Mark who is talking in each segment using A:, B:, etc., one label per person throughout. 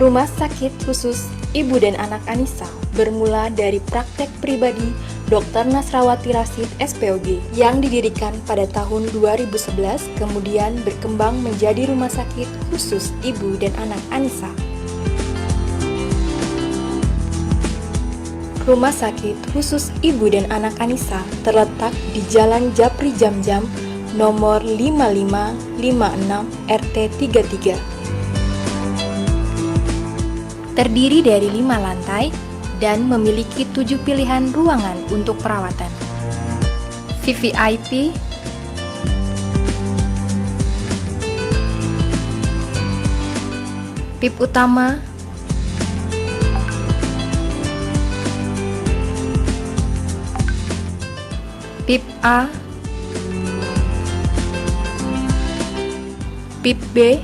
A: Rumah Sakit Khusus Ibu dan Anak Anissa bermula dari praktek pribadi Dr. Nasrawati Rasyid SPOG yang didirikan pada tahun 2011, kemudian berkembang menjadi Rumah Sakit Khusus Ibu dan Anak Anissa. Rumah Sakit Khusus Ibu dan Anak Anissa terletak di Jalan Japri Jamjam nomor 5556 RT 33. Terdiri dari 5 lantai dan memiliki 7 pilihan ruangan untuk perawatan. VVIP, PIP utama, PIP A, PIP B,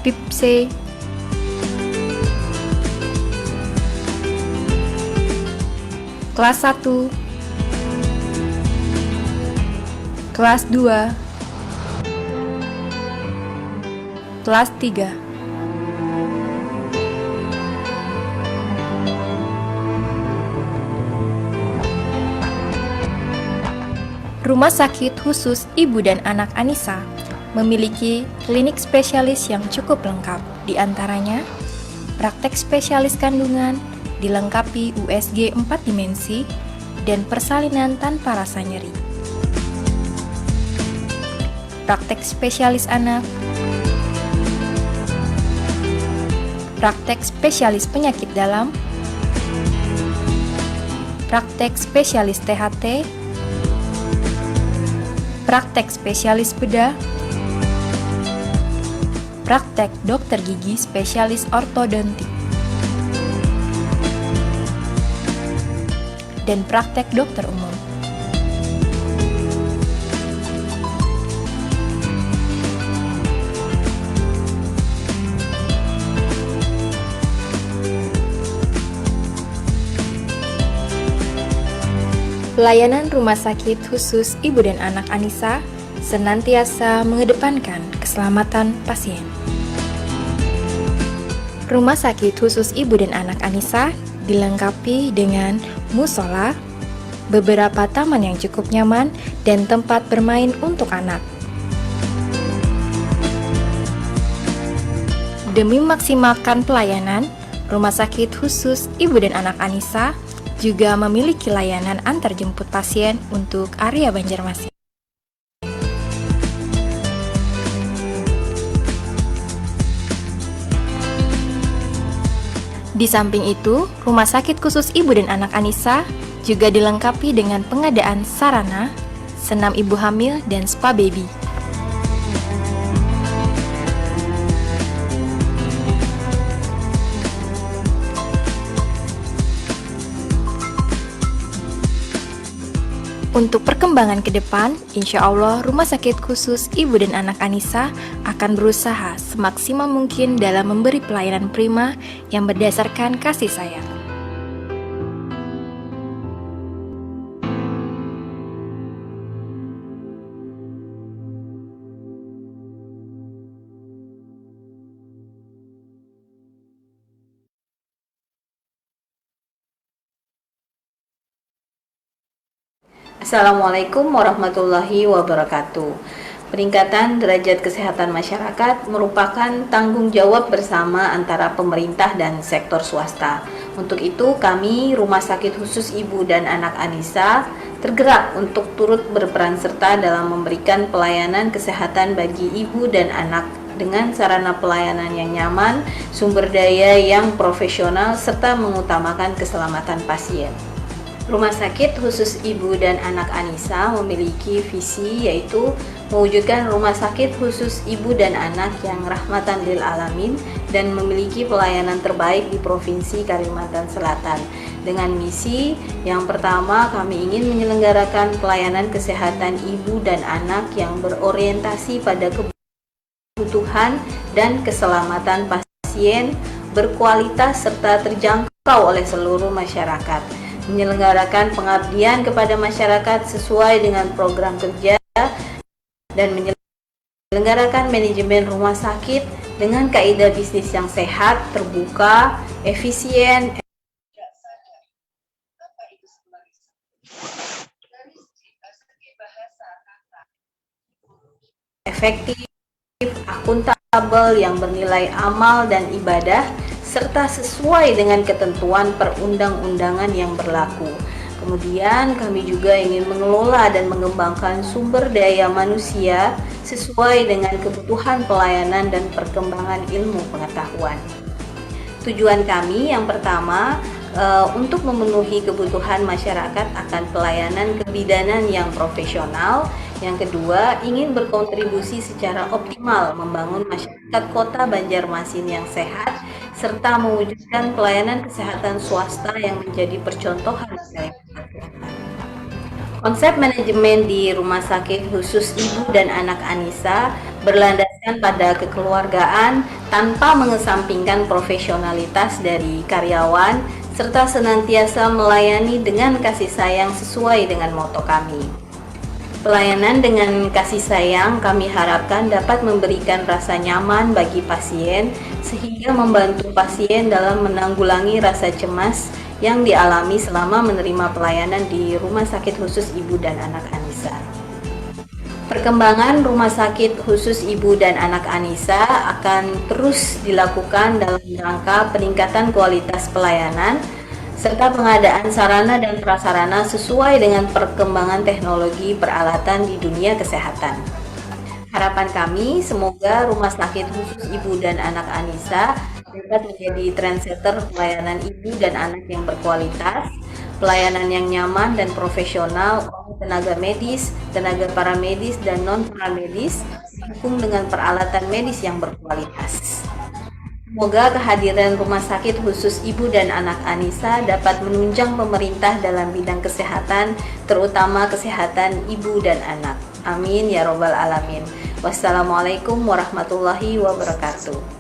A: PIP C, kelas 1, kelas 2, kelas 3. Rumah Sakit Khusus Ibu dan Anak Anissa memiliki klinik spesialis yang cukup lengkap, di antaranya praktek spesialis kandungan, dilengkapi USG 4 dimensi, dan persalinan tanpa rasa nyeri. Praktek spesialis anak, praktek spesialis penyakit dalam, praktek spesialis THT, praktek spesialis bedah, praktek dokter gigi spesialis ortodontik, dan praktek dokter umum. Pelayanan Rumah Sakit Khusus Ibu dan Anak Anissa senantiasa mengedepankan keselamatan pasien. Rumah Sakit Khusus Ibu dan Anak Anissa dilengkapi dengan musola, beberapa taman yang cukup nyaman, dan tempat bermain untuk anak. Demi memaksimalkan pelayanan, Rumah Sakit Khusus Ibu dan Anak Anissa juga memiliki layanan antar jemput pasien untuk area Banjarmasin. Di samping itu, Rumah Sakit Khusus Ibu dan Anak Anissa juga dilengkapi dengan pengadaan sarana, senam ibu hamil, dan spa baby. Untuk perkembangan ke depan, insya Allah Rumah Sakit Khusus Ibu dan Anak Anissa akan berusaha semaksimal mungkin dalam memberi pelayanan prima yang berdasarkan kasih sayang.
B: Assalamualaikum warahmatullahi wabarakatuh. Peningkatan derajat kesehatan masyarakat merupakan tanggung jawab bersama antara pemerintah dan sektor swasta. Untuk itu, kami Rumah Sakit Khusus Ibu dan Anak Anissa tergerak untuk turut berperan serta dalam memberikan pelayanan kesehatan bagi ibu dan anak dengan sarana pelayanan yang nyaman, sumber daya yang profesional, serta mengutamakan keselamatan pasien. Rumah Sakit Khusus Ibu dan Anak Anissa memiliki visi yaitu mewujudkan rumah sakit khusus ibu dan anak yang rahmatan lil alamin dan memiliki pelayanan terbaik di Provinsi Kalimantan Selatan. Dengan misi yang pertama, kami ingin menyelenggarakan pelayanan kesehatan ibu dan anak yang berorientasi pada kebutuhan dan keselamatan pasien, berkualitas serta terjangkau oleh seluruh masyarakat. Menyelenggarakan pengabdian kepada masyarakat sesuai dengan program kerja dan menyelenggarakan menyelenggarakan manajemen rumah sakit dengan kaidah bisnis yang sehat, terbuka, efisien, efektif, akuntabel, yang bernilai amal dan ibadah, serta sesuai dengan ketentuan perundang-undangan yang berlaku. Kemudian kami juga ingin mengelola dan mengembangkan sumber daya manusia sesuai dengan kebutuhan pelayanan dan perkembangan ilmu pengetahuan. Tujuan kami yang pertama, untuk memenuhi kebutuhan masyarakat akan pelayanan kebidanan yang profesional. Yang kedua, ingin berkontribusi secara optimal membangun masyarakat Kota Banjarmasin yang sehat serta mewujudkan pelayanan kesehatan swasta yang menjadi percontohan. Konsep manajemen di Rumah Sakit Khusus Ibu dan Anak Anissa berlandaskan pada kekeluargaan tanpa mengesampingkan profesionalitas dari karyawan serta senantiasa melayani dengan kasih sayang sesuai dengan moto kami. Pelayanan dengan kasih sayang kami harapkan dapat memberikan rasa nyaman bagi pasien sehingga membantu pasien dalam menanggulangi rasa cemas yang dialami selama menerima pelayanan di Rumah Sakit Khusus Ibu dan Anak Anissa. Perkembangan Rumah Sakit Khusus Ibu dan Anak Anissa akan terus dilakukan dalam rangka peningkatan kualitas pelayanan serta pengadaan sarana dan prasarana sesuai dengan perkembangan teknologi peralatan di dunia kesehatan. Harapan kami semoga Rumah Sakit Khusus Ibu dan Anak Anissa dapat menjadi trendsetter pelayanan ibu dan anak yang berkualitas, pelayanan yang nyaman dan profesional oleh tenaga medis, tenaga paramedis, dan non-paramedis, didukung dengan peralatan medis yang berkualitas. Semoga kehadiran Rumah Sakit Khusus Ibu dan Anak Anissa dapat menunjang pemerintah dalam bidang kesehatan, terutama kesehatan ibu dan anak. Amin ya robbal alamin. Wassalamualaikum warahmatullahi wabarakatuh.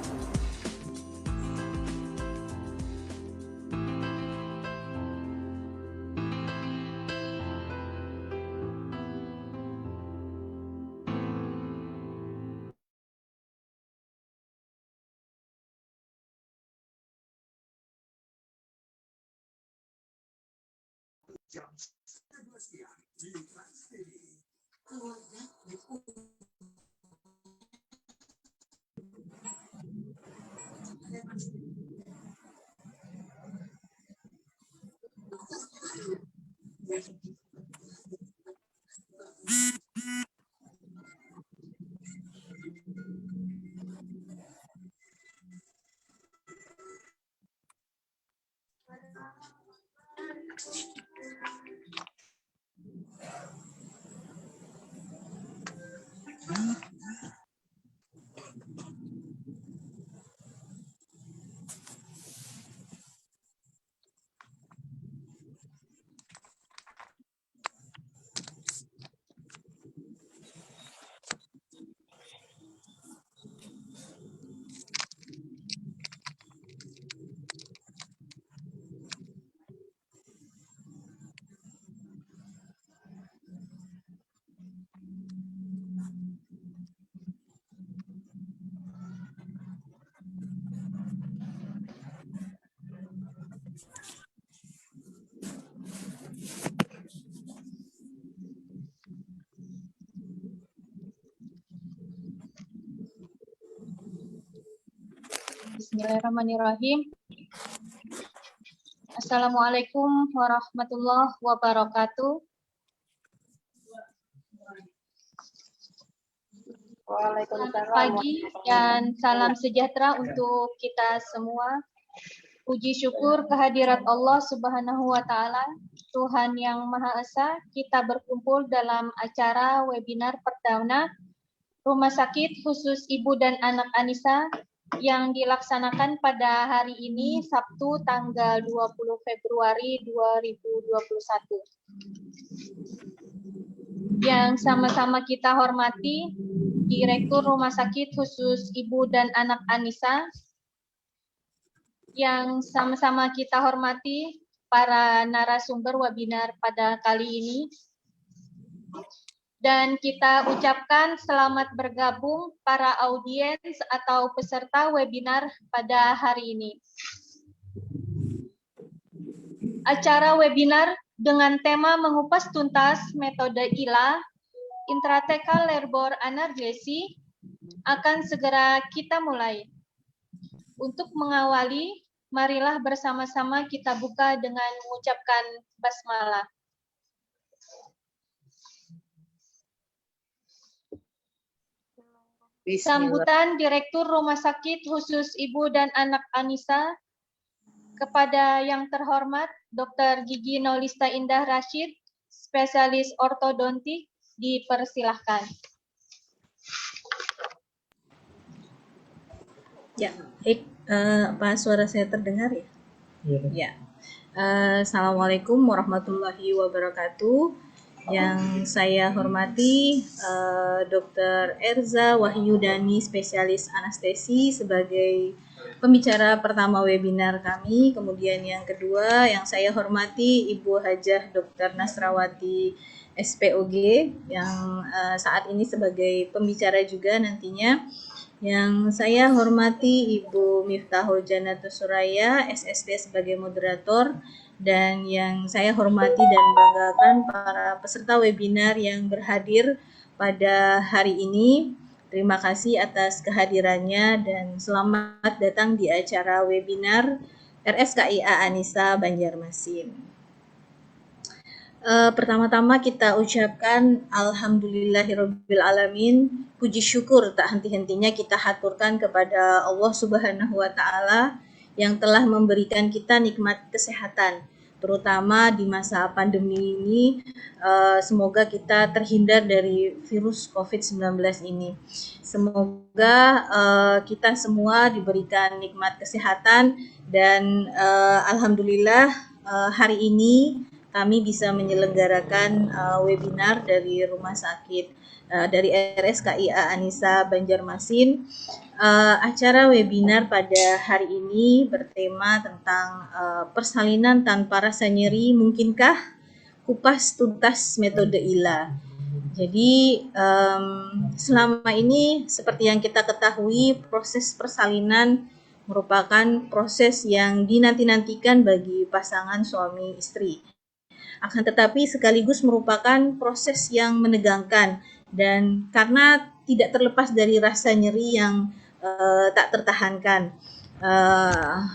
C: Bismillahirrahmanirrahim. Assalamualaikum warahmatullahi wabarakatuh. Selamat pagi dan salam sejahtera untuk kita semua. Puji syukur kehadirat Allah Subhanahu wa Ta'ala, Tuhan yang Maha Esa. Kita berkumpul dalam acara webinar perdana Rumah Sakit Khusus Ibu dan Anak Anissa yang dilaksanakan pada hari ini, Sabtu tanggal 20 Februari 2021. Yang sama-sama kita hormati Direktur Rumah Sakit Khusus Ibu dan Anak Anissa, yang sama-sama kita hormati para narasumber webinar pada kali ini, Dan kita ucapkan selamat bergabung para audiens atau peserta webinar pada hari ini. Acara webinar dengan tema mengupas tuntas metode ILA, Intrathecal Labor Analgesi, akan segera kita mulai. Untuk mengawali, marilah bersama-sama kita buka dengan mengucapkan basmalah. Sambutan Direktur Rumah Sakit Khusus Ibu dan Anak Anissa kepada yang terhormat Dr. Gigi Nolista Indah Rashid, spesialis ortodontik, dipersilahkan.
B: Ya, apa suara saya terdengar ya? Ya. Assalamualaikum warahmatullahi wabarakatuh. Yang saya hormati Dr. Erza Wahyudani, spesialis anestesi sebagai pembicara pertama webinar kami. Kemudian yang kedua yang saya hormati Ibu Hajah Dr. Nasrawati SPOG yang saat ini sebagai pembicara juga nantinya. Yang saya hormati Ibu Miftahul Janatus Suraya SSD sebagai moderator, dan yang saya hormati dan banggakan para peserta webinar yang berhadir pada hari ini. Terima kasih atas kehadirannya dan selamat datang di acara webinar RSKIA Anissa Banjarmasin. Pertama-tama kita ucapkan Alhamdulillahirabbil alamin, puji syukur tak henti-hentinya kita haturkan kepada Allah Subhanahu wa taala yang telah memberikan kita nikmat kesehatan, terutama di masa pandemi ini. Semoga kita terhindar dari virus COVID-19 ini. Semoga kita semua diberikan nikmat kesehatan dan alhamdulillah hari ini kami bisa menyelenggarakan webinar dari rumah sakit dari RSKIA Anissa Banjarmasin. Acara webinar pada hari ini bertema tentang persalinan tanpa rasa nyeri, mungkinkah? Kupas tuntas metode ILA. Jadi selama ini seperti yang kita ketahui, proses persalinan merupakan proses yang dinanti-nantikan bagi pasangan suami istri. Akan tetapi sekaligus merupakan proses yang menegangkan, dan karena tidak terlepas dari rasa nyeri yang tak tertahankan.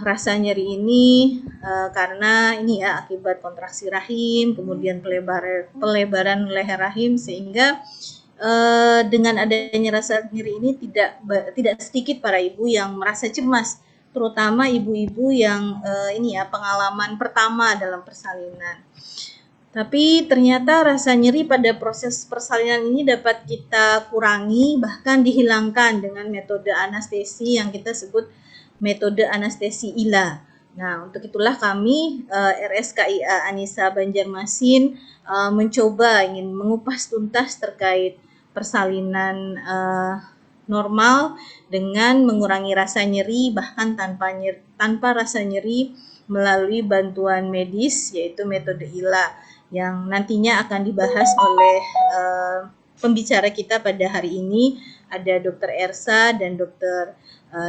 B: Rasa nyeri ini karena ini ya akibat kontraksi rahim, kemudian pelebaran leher rahim, sehingga dengan adanya rasa nyeri ini tidak sedikit para ibu yang merasa cemas, terutama ibu-ibu yang pengalaman pertama dalam persalinan. Tapi ternyata rasa nyeri pada proses persalinan ini dapat kita kurangi, bahkan dihilangkan dengan metode anestesi yang kita sebut metode anestesi ILA. Nah, untuk itulah kami RSKIA Anissa Banjarmasin mencoba ingin mengupas tuntas terkait persalinan normal dengan mengurangi rasa nyeri, bahkan tanpa rasa nyeri, melalui bantuan medis yaitu metode ILA, yang nantinya akan dibahas oleh pembicara kita pada hari ini, ada Dr. Ersa dan Dr.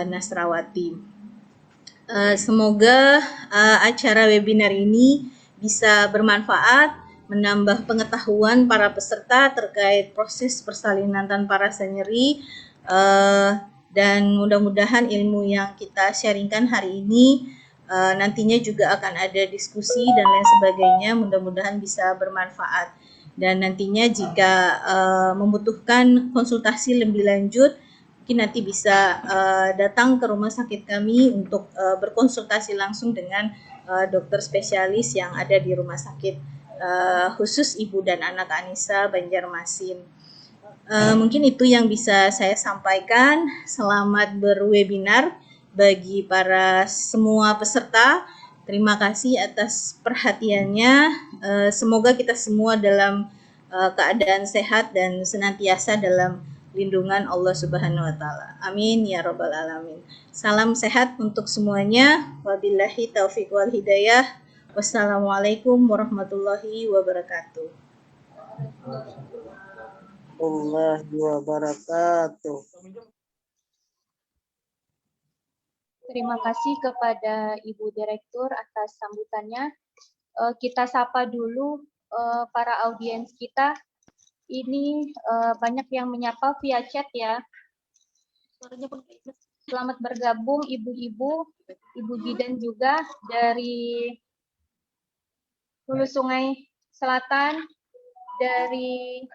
B: Nasrawati. Semoga acara webinar ini bisa bermanfaat, menambah pengetahuan para peserta terkait proses persalinan tanpa rasa nyeri, dan mudah-mudahan ilmu yang kita sharingkan hari ini nantinya juga akan ada diskusi dan lain sebagainya, mudah-mudahan bisa bermanfaat. Dan nantinya jika membutuhkan konsultasi lebih lanjut, mungkin nanti bisa datang ke rumah sakit kami untuk berkonsultasi langsung dengan dokter spesialis yang ada di rumah sakit khusus Ibu dan Anak Anissa Banjarmasin. Mungkin itu yang bisa saya sampaikan. Selamat berwebinar bagi para semua peserta. Terima kasih atas perhatiannya. Semoga kita semua dalam keadaan sehat dan senantiasa dalam lindungan Allah Subhanahu wa taala. Amin ya rabbal alamin. Salam sehat untuk semuanya. Wabillahi taufiq wal hidayah. Wassalamualaikum warahmatullahi wabarakatuh.
D: warahmatullahi wabarakatuh.
C: Terima kasih kepada Ibu Direktur atas sambutannya. Kita sapa dulu para audiens kita. Ini banyak yang menyapa via chat ya. Selamat bergabung ibu-ibu, Ibu Bidan juga dari Hulu Sungai Selatan, dari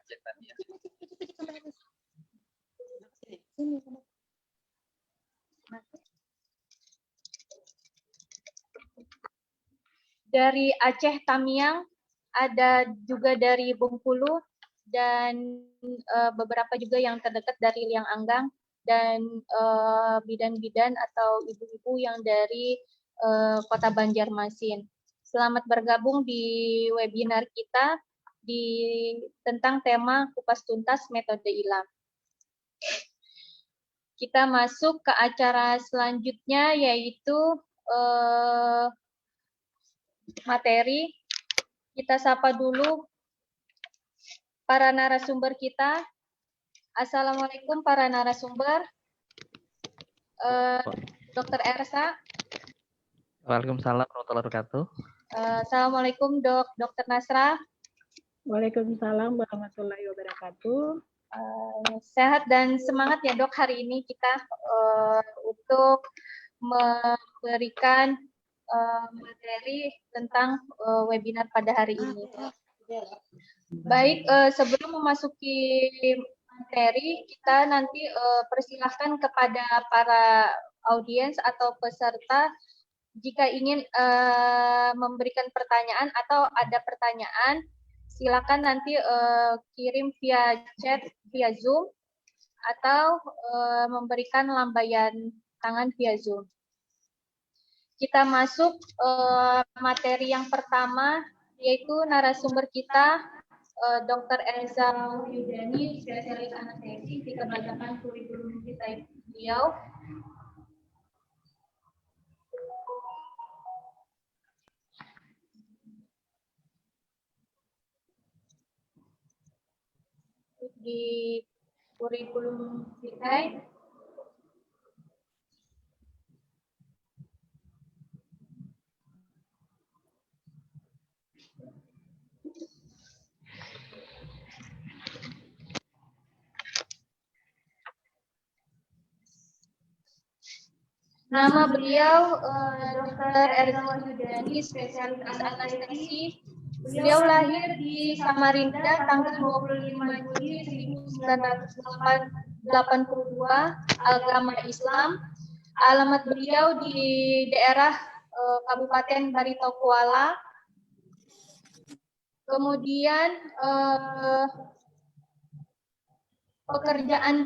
C: Aceh Tamiang, ada juga dari Bengkulu, dan beberapa juga yang terdekat dari Liang Anggang, dan bidan-bidan atau ibu-ibu yang dari Kota Banjarmasin. Selamat bergabung di webinar kita tentang tema kupas tuntas metode ILAM. Kita masuk ke acara selanjutnya, yaitu materi. Kita sapa dulu para narasumber kita. Assalamualaikum para narasumber. Dr. Ersa.
E: Waalaikumsalam warahmatullahi wabarakatuh.
C: Assalamualaikum Dr. Nasra.
F: Waalaikumsalam warahmatullahi wabarakatuh.
C: Sehat dan semangat ya Dok hari ini kita untuk memberikan materi tentang webinar pada hari ini. Baik, sebelum memasuki materi, kita nanti persilahkan kepada para audiens atau peserta jika ingin memberikan pertanyaan atau ada pertanyaan, silakan nanti kirim via chat, via Zoom, atau memberikan lambaian tangan via Zoom. Kita masuk materi yang pertama, yaitu narasumber kita, Dr. Elza Yudani, spesialis anestesi, dikabarkan kurikulum kita beliau. Di kurikulum kita nama beliau Dr. Elza Yudani, spesialis anestesi. Beliau lahir di Samarinda tanggal 25 Juli 1982, agama Islam. Alamat beliau di daerah Kabupaten Barito Kuala. Kemudian pekerjaan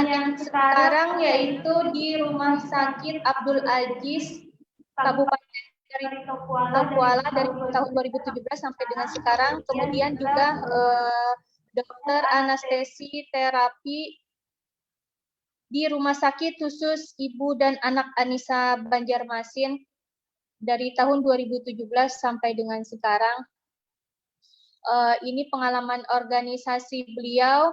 C: yang sekarang yaitu di Rumah Sakit Abdul Aziz Kabupaten Barito Kuala dari tahun 2017 sampai dengan sekarang. Kemudian juga dokter anestesi terapi di Rumah Sakit Khusus Ibu dan Anak Anissa Banjarmasin dari tahun 2017 sampai dengan sekarang. Ini pengalaman organisasi beliau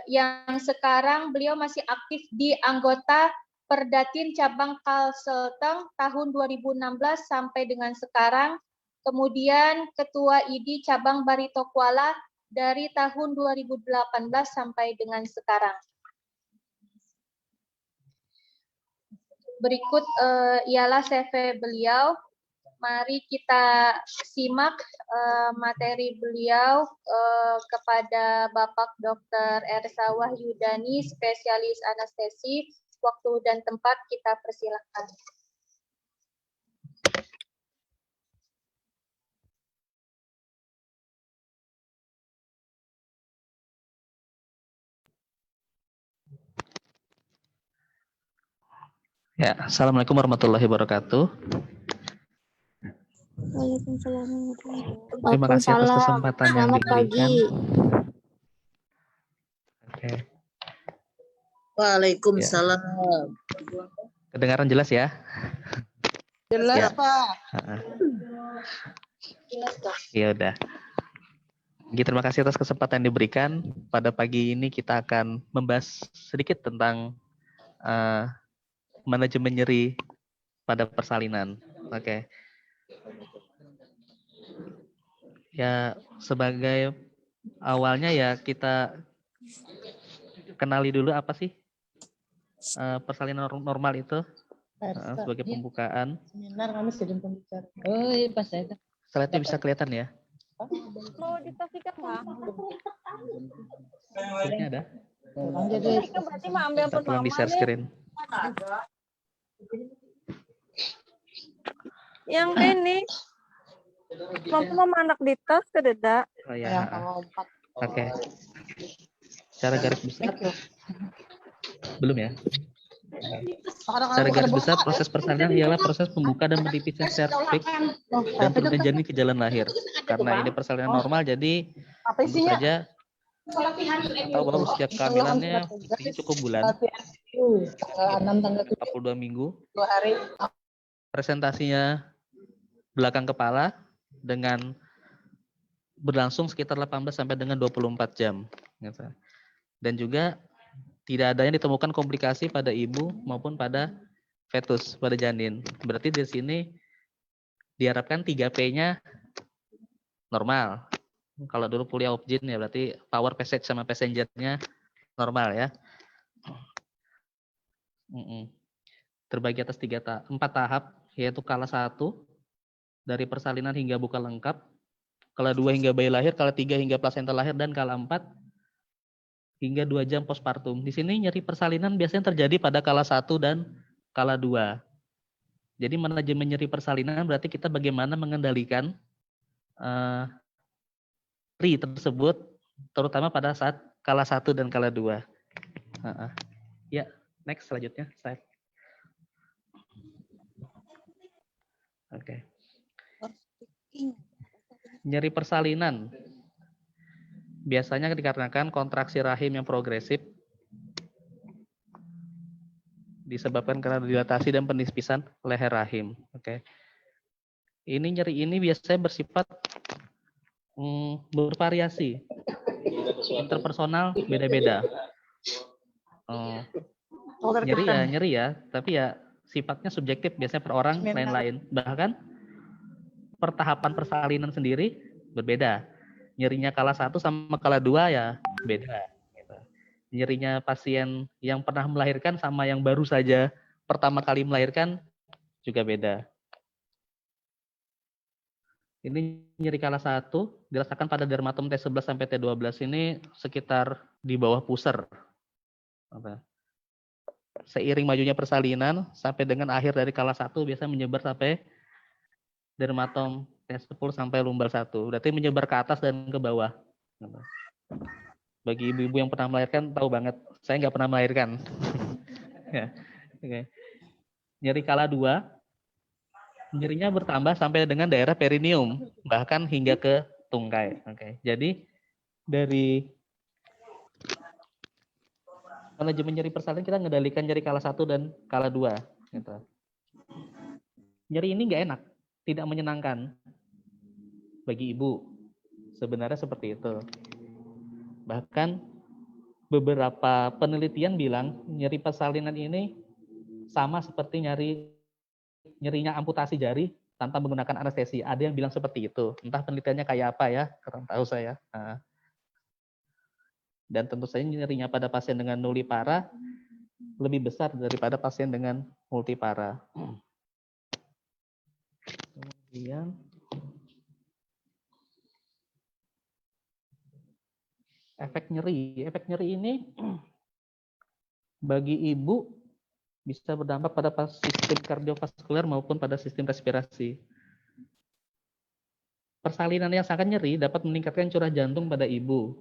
C: yang sekarang beliau masih aktif di anggota Perdatin Cabang Kalselteng tahun 2016 sampai dengan sekarang. Kemudian Ketua ID Cabang Barito Kuala dari tahun 2018 sampai dengan sekarang. Berikut ialah CV beliau. Mari kita simak materi beliau kepada Bapak Dr. Ersa Wahyudani, spesialis anestesi. Waktu dan tempat kita persilahkan.
E: Ya, assalamualaikum warahmatullahi wabarakatuh.
G: Waalaikumsalam.
E: Terima kasih atas kesempatan yang
G: Selamat
E: diberikan.
G: pagi.
E: Oke.
D: Waalaikumsalam.
E: Kedengaran jelas ya?
D: Jelas,
E: Ya.
D: Pak.
E: Ya udah. Terima kasih atas kesempatan yang diberikan. Pada pagi ini kita akan membahas sedikit tentang manajemen nyeri pada persalinan. Oke. Ya, sebagai awalnya ya kita kenali dulu apa sih persalinan normal itu sebagai pembukaan.
F: Seminar kami sedang pembicara.
G: Oh iya pas saya.
E: Slide-nya bisa kelihatan ya?
H: Mau dikasihkan nggak?
E: Slide-nya ada?
G: Jadi
H: Kan berarti mah ambil
E: Kita
H: pun
E: tolong di
H: mama
E: share
H: nih.
E: screen.
H: Yang ini mau anak di tas ke deda.
E: Oh ya. Oke. Cara garis besar. Belum ya? Secara garis besar, proses persalinan ialah proses pembuka dan menipisnya serviks dan turunnya janin ke jalan lahir. Karena ini persalinan normal, jadi tentu saja tahu bahwa usia kehamilannya usianya cukup bulan, 42 minggu. Presentasinya belakang kepala dengan berlangsung sekitar 18 sampai dengan 24 jam. Dan juga tidak ada yang ditemukan komplikasi pada ibu maupun pada fetus, pada janin. Berarti di sini diharapkan 3P-nya normal. Kalau dulu kuliah Opjin ya berarti power passage sama passenger-nya normal ya. Terbagi atas 4 tahap, yaitu kala 1 dari persalinan hingga buka lengkap, kala 2 hingga bayi lahir, kala 3 hingga plasenta lahir, dan kala 4 hingga 2 jam postpartum. Di sini nyeri persalinan biasanya terjadi pada kala 1 dan kala 2. Jadi manajemen nyeri persalinan berarti kita bagaimana mengendalikan RI tersebut, terutama pada saat kala 1 dan kala 2. Ya, next selanjutnya. Slide. Oke. Nyeri persalinan biasanya dikarenakan kontraksi rahim yang progresif disebabkan karena dilatasi dan penispisan leher rahim. Oke. Nyeri ini biasanya bersifat bervariasi. Interpersonal beda-beda. Nyeri ya, tapi ya sifatnya subjektif, biasanya per orang lain-lain. Bahkan per tahapan persalinan sendiri berbeda. Nyerinya kala 1 sama kala 2 ya beda. Nyerinya pasien yang pernah melahirkan sama yang baru saja pertama kali melahirkan juga beda. Ini nyeri kala 1 dirasakan pada dermatom T11 sampai T12 ini sekitar di bawah puser. Seiring majunya persalinan sampai dengan akhir dari kala 1 biasanya menyebar sampai dermatom T10 sampai lumbal 1. Berarti menyebar ke atas dan ke bawah. Bagi ibu-ibu yang pernah melahirkan tahu banget. Saya nggak pernah melahirkan. Ya. Oke. Nyeri kala 2 nyerinya bertambah sampai dengan daerah perineum, bahkan hingga ke tungkai. Oke. Jadi dari manajemen nyeri persalinan kita mengendalikan nyeri kala 1 dan kala 2. Gitu. Nyeri ini nggak enak, tidak menyenangkan bagi ibu. Sebenarnya seperti itu. Bahkan beberapa penelitian bilang nyeri persalinan ini sama seperti nyerinya amputasi jari tanpa menggunakan anestesi. Ada yang bilang seperti itu. Entah penelitiannya kayak apa ya, kurang tahu saya. Dan tentu saja nyerinya pada pasien dengan nullipara lebih besar daripada pasien dengan multipara. Kemudian efek nyeri ini bagi ibu bisa berdampak pada sistem kardiovaskuler maupun pada sistem respirasi. Persalinan yang sangat nyeri dapat meningkatkan curah jantung pada ibu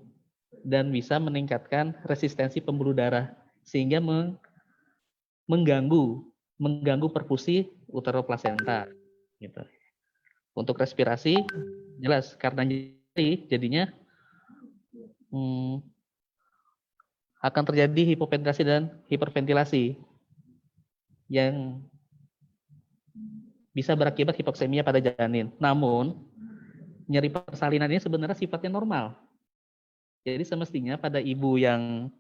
E: dan bisa meningkatkan resistensi pembuluh darah sehingga mengganggu perfusi uteroplasenta. Gitu. Untuk respirasi jelas karena nyeri jadinya akan terjadi hipoventilasi dan hiperventilasi yang bisa berakibat hipoksemia pada janin. Namun, nyeri persalinan ini sebenarnya sifatnya normal. Jadi semestinya pada ibu yang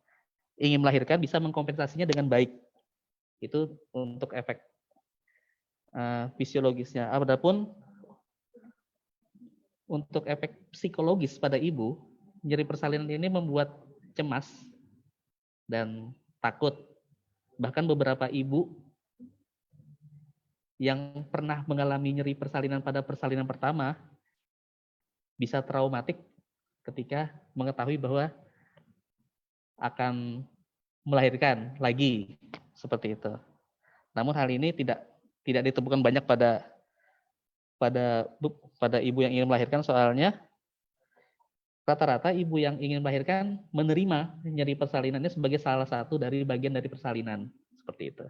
E: ingin melahirkan bisa mengkompensasinya dengan baik. Itu untuk efek fisiologisnya. Adapun untuk efek psikologis pada ibu, nyeri persalinan ini membuat cemas dan takut. Bahkan beberapa ibu yang pernah mengalami nyeri persalinan pada persalinan pertama bisa traumatik ketika mengetahui bahwa akan melahirkan lagi seperti itu. Namun hal ini tidak ditemukan banyak pada ibu yang ingin melahirkan, soalnya rata-rata ibu yang ingin melahirkan menerima nyeri persalinannya sebagai salah satu dari bagian dari persalinan seperti itu.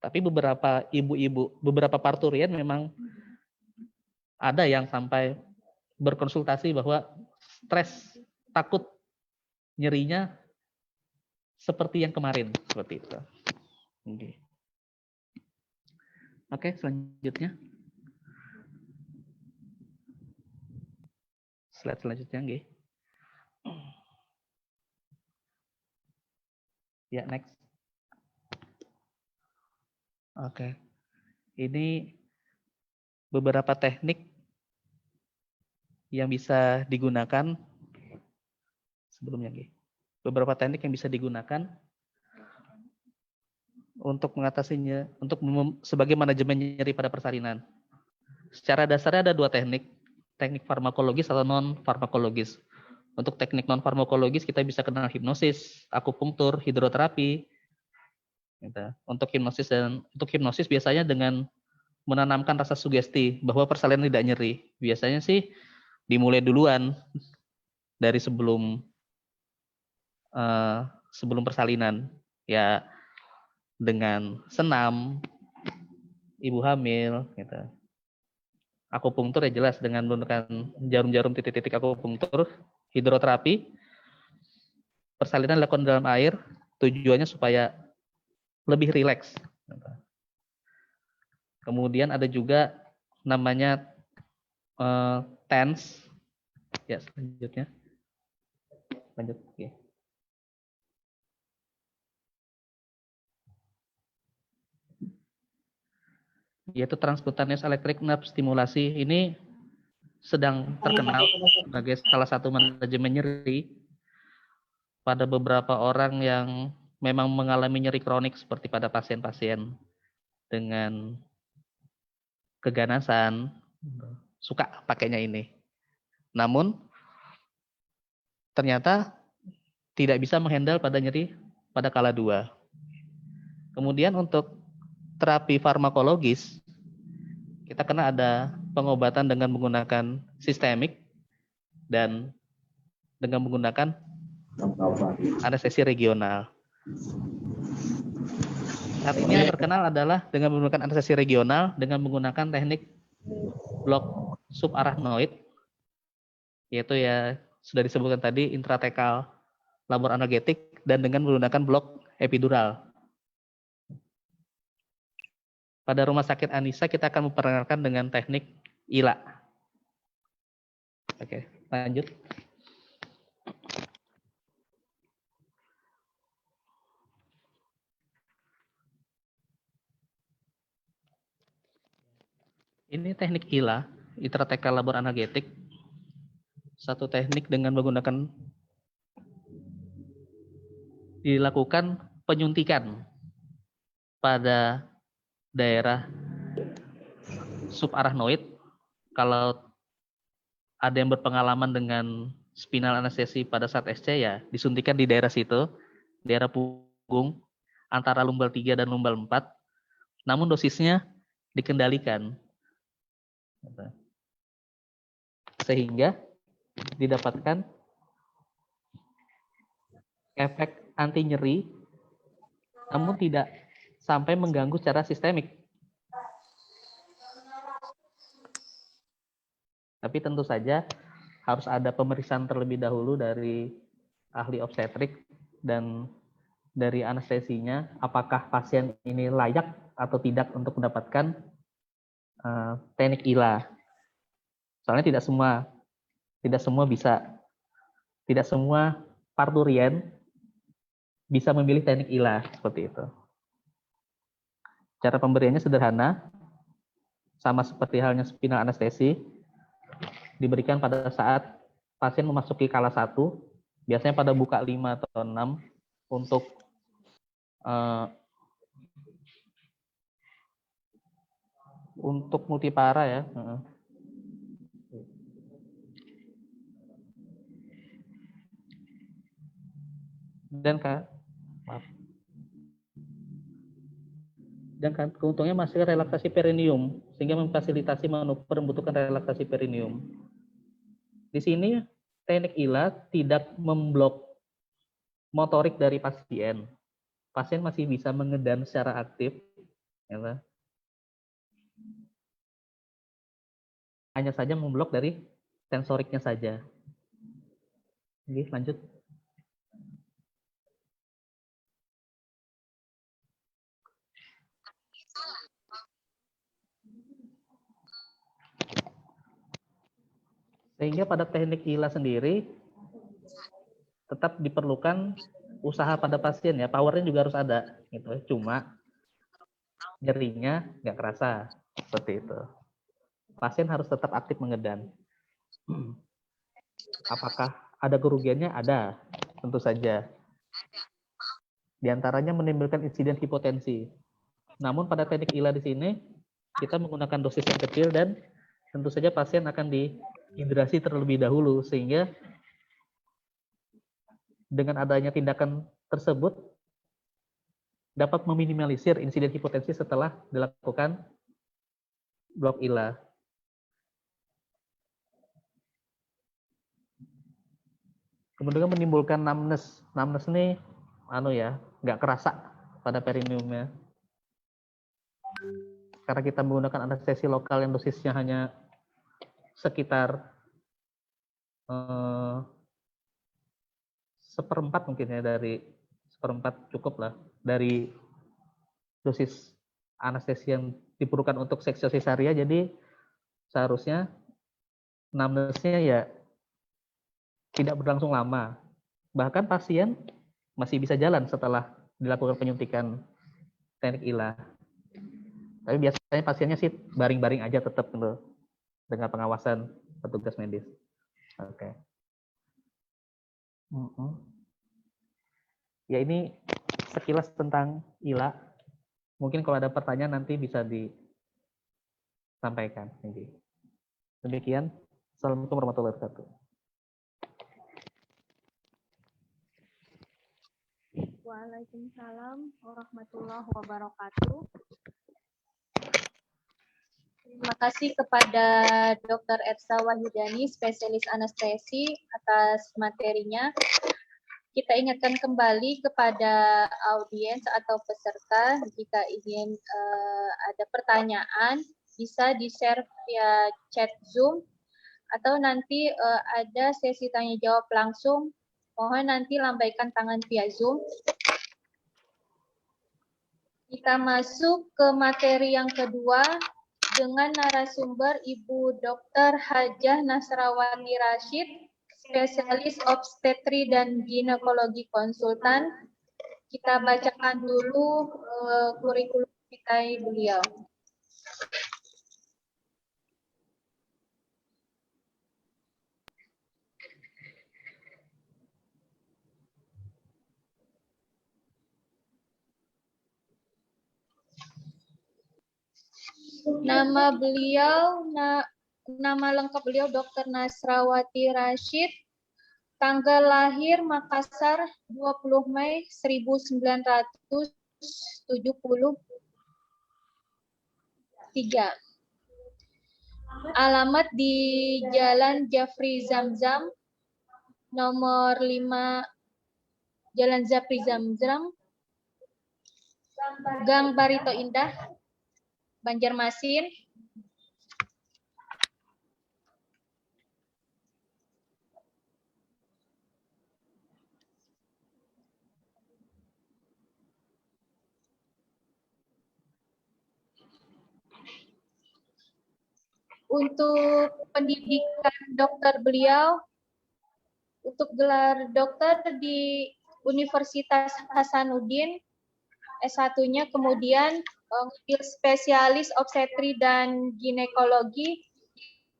E: Tapi beberapa ibu-ibu, beberapa parturian memang ada yang sampai berkonsultasi bahwa stres, takut nyerinya seperti yang kemarin, seperti itu. Oke, selanjutnya. Slide selanjutnya, nggih. Ya, next. Oke. Ini beberapa teknik yang bisa digunakan sebelumnya, nggih. Beberapa teknik yang bisa digunakan untuk mengatasinya, sebagai manajemen nyeri pada persalinan. Secara dasarnya ada dua teknik farmakologis atau non farmakologis. Untuk teknik non farmakologis kita bisa kenal hipnosis, akupunktur, hidroterapi. Gitu. Untuk hipnosis biasanya dengan menanamkan rasa sugesti bahwa persalinan tidak nyeri. Biasanya sih dimulai duluan dari sebelum persalinan, ya dengan senam, ibu hamil, gitu. Akupunktur ya jelas dengan menggunakan jarum-jarum titik-titik akupunktur. Hidroterapi, persalinan dilakukan dalam air, tujuannya supaya lebih rileks. Kemudian ada juga namanya TENS. Ya, selanjutnya. Lanjut. Oke. Yaitu transcutaneous electric nerve stimulasi. Ini sedang terkenal sebagai salah satu manajemen nyeri pada beberapa orang yang memang mengalami nyeri kronik, seperti pada pasien-pasien dengan keganasan, suka pakainya ini. Namun ternyata tidak bisa menghandle pada nyeri pada kala 2. Kemudian untuk terapi farmakologis, kita kena ada pengobatan dengan menggunakan sistemik dan dengan menggunakan anestesi regional. Saat ini yang terkenal adalah dengan menggunakan anestesi regional dengan menggunakan teknik blok subarachnoid, yaitu ya sudah disebutkan tadi intratekal labor analgetik, dan dengan menggunakan blok epidural. Pada rumah sakit Anissa kita akan memperkenalkan dengan teknik ILA. Oke, lanjut. Ini teknik ILA, intratekal labor analgetik. Satu teknik dengan menggunakan dilakukan penyuntikan pada daerah subarachnoid. Kalau ada yang berpengalaman dengan spinal anestesi pada saat SC, ya disuntikan di daerah situ, daerah punggung antara lumbal 3 dan lumbal 4. Namun dosisnya dikendalikan sehingga didapatkan efek anti nyeri, namun tidak sampai mengganggu secara sistemik. Tapi tentu saja harus ada pemeriksaan terlebih dahulu dari ahli obstetrik dan dari anestesinya, apakah pasien ini layak atau tidak untuk mendapatkan teknik ILA. Soalnya tidak semua bisa, tidak semua parturian bisa memilih teknik ILA seperti itu. Cara pemberiannya sederhana, sama seperti halnya spinal anestesi, diberikan pada saat pasien memasuki kala 1, biasanya pada buka 5 atau 6 untuk multipara ya. Dan keuntungannya masih relaksasi perineum, sehingga memfasilitasi manuver membutuhkan relaksasi perineum. Di sini teknik ILA tidak memblok motorik dari pasien. Pasien masih bisa mengedam secara aktif, ya, hanya saja memblok dari sensoriknya saja. Oke, lanjut. Sehingga pada teknik ILA sendiri tetap diperlukan usaha pada pasien ya, powernya juga harus ada gitu. Cuma nyerinya nggak kerasa seperti itu. Pasien harus tetap aktif mengedam. Apakah ada kerugiannya? Ada, tentu saja. Di antaranya menimbulkan insiden hipotensi. Namun pada teknik ILA di sini kita menggunakan dosis yang kecil dan tentu saja pasien akan dihidrasi terlebih dahulu, sehingga dengan adanya tindakan tersebut dapat meminimalisir insiden hipotensi setelah dilakukan blok ILA. Kemudian menimbulkan numbness. Numbness ini nggak kerasa pada perineumnya. Karena kita menggunakan anestesi lokal yang dosisnya hanya sekitar 1/4 mungkin ya, dari 1/4 cukup lah dari dosis anestesi yang diperlukan untuk seksio sesaria. Jadi seharusnya numbness-nya ya tidak berlangsung lama. Bahkan pasien masih bisa jalan setelah dilakukan penyuntikan teknik ILA. Tapi biasanya pasiennya sih baring-baring aja tetap gitu, dengan pengawasan petugas medis. Oke. Ya, ini sekilas tentang ILA. Mungkin kalau ada pertanyaan nanti bisa disampaikan. Demikian. Assalamualaikum warahmatullahi wabarakatuh.
C: Waalaikumsalam warahmatullahi wabarakatuh. Terima kasih kepada Dr. Ersa Wahyudani, spesialis anestesi, atas materinya. Kita ingatkan kembali kepada audiens atau peserta, jika ingin ada pertanyaan, bisa di-share via chat Zoom, atau nanti ada sesi tanya jawab langsung. Mohon nanti lambaikan tangan via Zoom. Kita masuk ke materi yang kedua dengan narasumber Ibu Dr. Hajah Nasrawati Rashid, spesialis obstetri dan ginekologi konsultan. Kita bacakan dulu kurikulum vitae beliau. Nama lengkap beliau Dr. Nasrawati Rashid, tanggal lahir Makassar 20 Mei 1973. Alamat di Jalan Jafri Zamzam, nomor 5 Jalan Jafri Zamzam, Gang Barito Indah, Banjarmasin. Untuk pendidikan dokter beliau, untuk gelar dokter di Universitas Hasanuddin, S1-nya kemudian mengambil spesialis obstetri dan ginekologi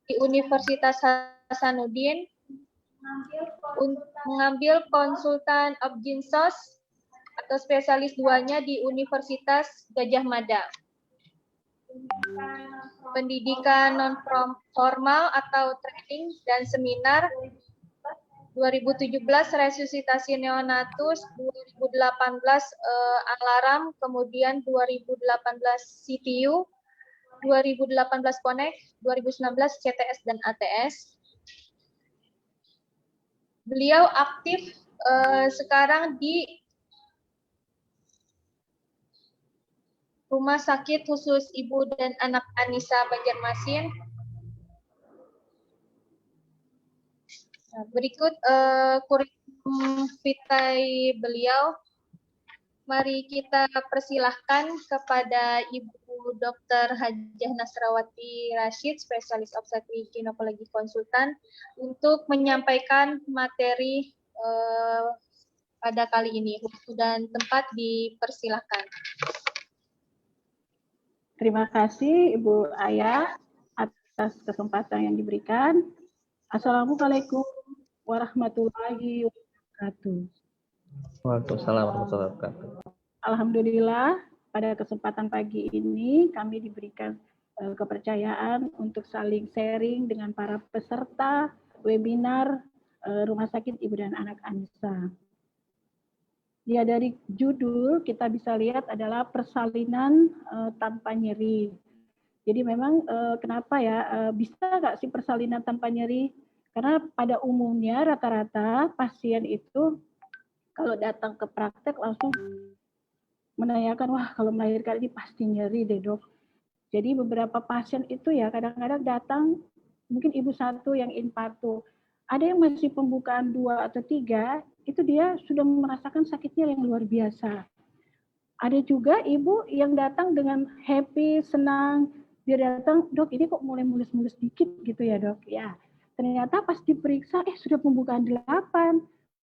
C: di Universitas Hasanuddin, mengambil konsultan obstetris atau spesialis 2-nya di Universitas Gajah Mada. Pendidikan non formal atau training dan seminar 2017 resusitasi neonatus, 2018 alarm, kemudian 2018 CTU, 2018 Connect, 2019 CTS dan ATS. Beliau aktif sekarang di Rumah Sakit Khusus Ibu dan Anak Anissa Banjarmasin. Nah, berikut kurikulum vitae beliau. Mari kita persilahkan kepada Ibu Dr. Hajah Nasrawati Rashid, spesialis obstetri ginekologi konsultan, untuk menyampaikan materi pada kali ini. Waktu dan tempat dipersilahkan.
F: Terima kasih Ibu Aya atas kesempatan yang diberikan. Assalamualaikum warahmatullahi wabarakatuh.
E: Waalaikumsalam warahmatullahi wabarakatuh.
F: Alhamdulillah, pada kesempatan pagi ini kami diberikan kepercayaan untuk saling sharing dengan para peserta webinar Rumah Sakit Ibu dan Anak Anissa. Ya, dari judul kita bisa lihat adalah persalinan tanpa nyeri. Jadi memang kenapa ya, bisa nggak sih persalinan tanpa nyeri? Karena pada umumnya rata-rata pasien itu kalau datang ke praktek langsung menanyakan, wah kalau melahirkan ini pasti nyeri deh dok. Jadi beberapa pasien itu ya kadang-kadang datang, mungkin ibu satu yang infarto, ada yang masih pembukaan 2 atau 3, itu dia sudah merasakan sakitnya yang luar biasa. Ada juga ibu yang datang dengan happy, senang, dia datang, dok ini kok mulai mulus-mulus dikit gitu ya dok. Ya, ternyata pas diperiksa, sudah pembukaan 8,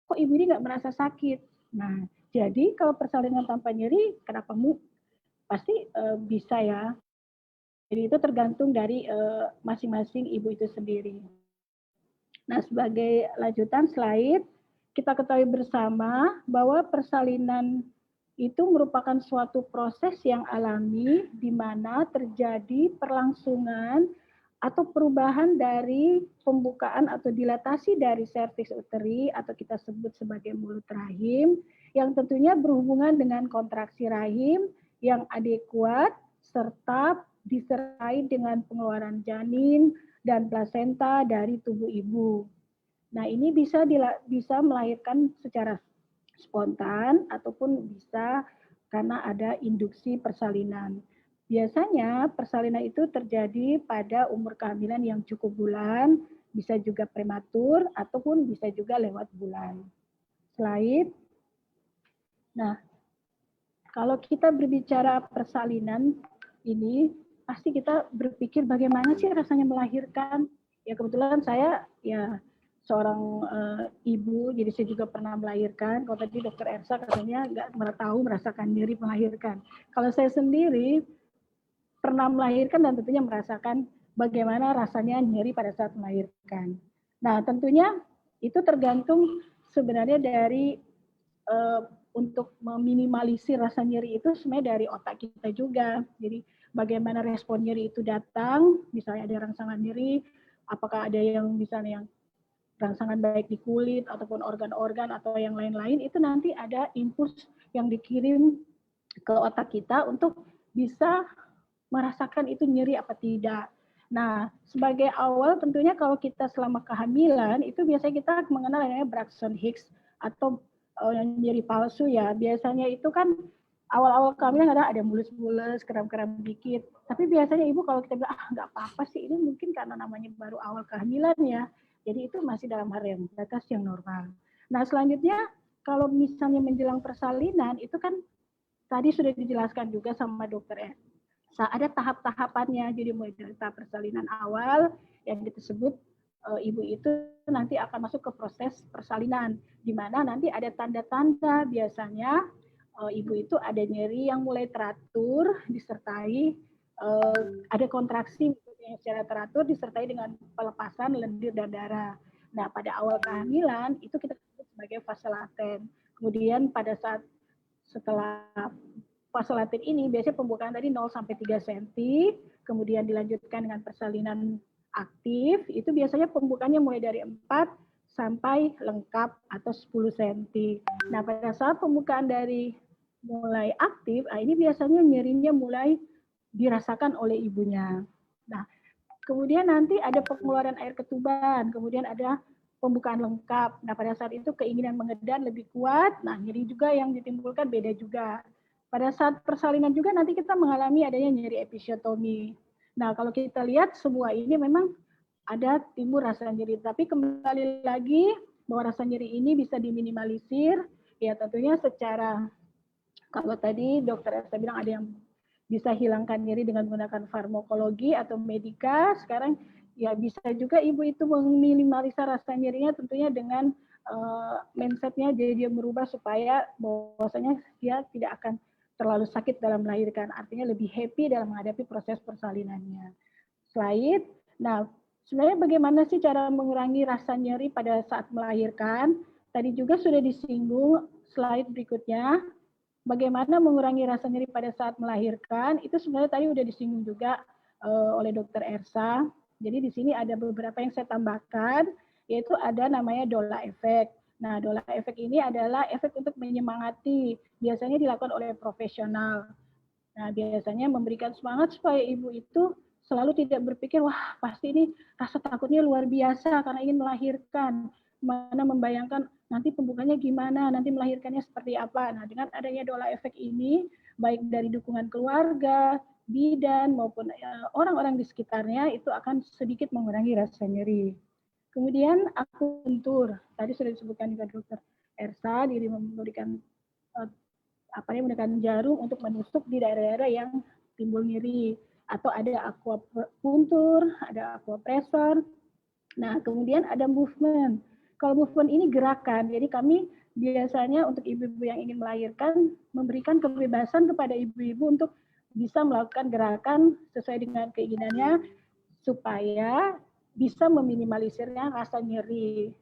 F: kok ibu ini nggak merasa sakit. Nah, jadi kalau persalinan tanpa nyeri, kenapa pasti bisa ya. Jadi itu tergantung dari masing-masing ibu itu sendiri. Nah, sebagai lanjutan slide, kita ketahui bersama bahwa persalinan itu merupakan suatu proses yang alami di mana terjadi perlangsungan atau perubahan dari pembukaan atau dilatasi dari serviks uteri atau kita sebut sebagai mulut rahim yang tentunya berhubungan dengan kontraksi rahim yang adekuat serta disertai dengan pengeluaran janin dan plasenta dari tubuh ibu. Nah, ini bisa melahirkan secara spontan ataupun bisa karena ada induksi persalinan. Biasanya persalinan itu terjadi pada umur kehamilan yang cukup bulan, bisa juga prematur ataupun bisa juga lewat bulan. Slide. Nah, kalau kita berbicara persalinan ini, pasti kita berpikir bagaimana sih rasanya melahirkan. Ya kebetulan saya ya seorang ibu, jadi saya juga pernah melahirkan. Kalau tadi dokter Ersa katanya nggak tahu merasakan nyeri melahirkan. Kalau saya sendiri pernah melahirkan dan tentunya merasakan bagaimana rasanya nyeri pada saat melahirkan. Nah tentunya itu tergantung sebenarnya dari untuk meminimalisir rasa nyeri itu sebenarnya dari otak kita juga. Jadi bagaimana respon nyeri itu datang, misalnya ada rangsangan nyeri, apakah ada yang misalnya yang rangsangan baik di kulit ataupun organ-organ atau yang lain-lain, itu nanti ada impuls yang dikirim ke otak kita untuk bisa merasakan itu nyeri apa tidak. Nah, sebagai awal tentunya kalau kita selama kehamilan itu biasanya kita mengenal namanya Braxton Hicks atau nyeri palsu ya. Biasanya itu kan awal-awal kehamilan ada mulus-mulus, kram-kram dikit. Tapi biasanya ibu kalau kita bilang nggak apa-apa sih, ini mungkin karena namanya baru awal kehamilan ya. Jadi itu masih dalam hal batas yang normal. Nah selanjutnya kalau misalnya menjelang persalinan itu kan tadi sudah dijelaskan juga sama dokter ada tahap-tahapannya. Jadi mulai dari tahap persalinan awal yang disebut ibu itu nanti akan masuk ke proses persalinan, di mana nanti ada tanda-tanda biasanya ibu itu ada nyeri yang mulai teratur disertai ada kontraksi yang secara teratur disertai dengan pelepasan lendir dan darah. Nah, pada awal kehamilan itu kita sebut sebagai fase laten. Kemudian pada saat setelah fase laten ini biasanya pembukaan tadi 0 sampai 3 cm, kemudian dilanjutkan dengan persalinan aktif, itu biasanya pembukaannya mulai dari 4 sampai lengkap atau 10 cm. Nah, pada saat pembukaan dari mulai aktif, ini biasanya nyerinya mulai dirasakan oleh ibunya. Nah, kemudian nanti ada pengeluaran air ketuban, kemudian ada pembukaan lengkap. Nah, pada saat itu keinginan mengedan lebih kuat, nah nyeri juga yang ditimbulkan beda juga. Pada saat persalinan juga nanti kita mengalami adanya nyeri episiotomi. Nah, kalau kita lihat semua ini memang ada timbul rasa nyeri, tapi kembali lagi bahwa rasa nyeri ini bisa diminimalisir, ya tentunya secara, kalau tadi dokter Elsa bilang ada yang bisa hilangkan nyeri dengan menggunakan farmakologi atau medika, sekarang ya bisa juga ibu itu meminimalisir rasa nyerinya tentunya dengan mindsetnya dia merubah supaya bahwasanya dia tidak akan terlalu sakit dalam melahirkan, artinya lebih happy dalam menghadapi proses persalinannya. Slide. Nah, sebenarnya bagaimana sih cara mengurangi rasa nyeri pada saat melahirkan? Tadi juga sudah disinggung slide berikutnya. Bagaimana mengurangi rasa nyeri pada saat melahirkan? Itu sebenarnya tadi sudah disinggung juga oleh Dokter Ersa. Jadi di sini ada beberapa yang saya tambahkan, yaitu ada namanya doula efek. Nah, doula efek ini adalah efek untuk menyemangati, biasanya dilakukan oleh profesional. Nah, biasanya memberikan semangat supaya ibu itu selalu tidak berpikir, wah pasti ini rasa takutnya luar biasa karena ingin melahirkan. Mana membayangkan nanti pembukanya gimana, nanti melahirkannya seperti apa. Nah, dengan adanya doula efek ini, baik dari dukungan keluarga, bidan, maupun orang-orang di sekitarnya, itu akan sedikit mengurangi rasa nyeri. Kemudian akupuntur, tadi sudah disebutkan juga Dokter Ersa, diri memberikan menggunakan jarum untuk menusuk di daerah-daerah yang timbul nyeri, atau ada akupuntur, ada akupresor. Nah, kemudian ada movement. Kalau movement ini gerakan, jadi kami biasanya untuk ibu-ibu yang ingin melahirkan memberikan kebebasan kepada ibu-ibu untuk bisa melakukan gerakan sesuai dengan keinginannya supaya bisa meminimalisirnya rasa nyeri.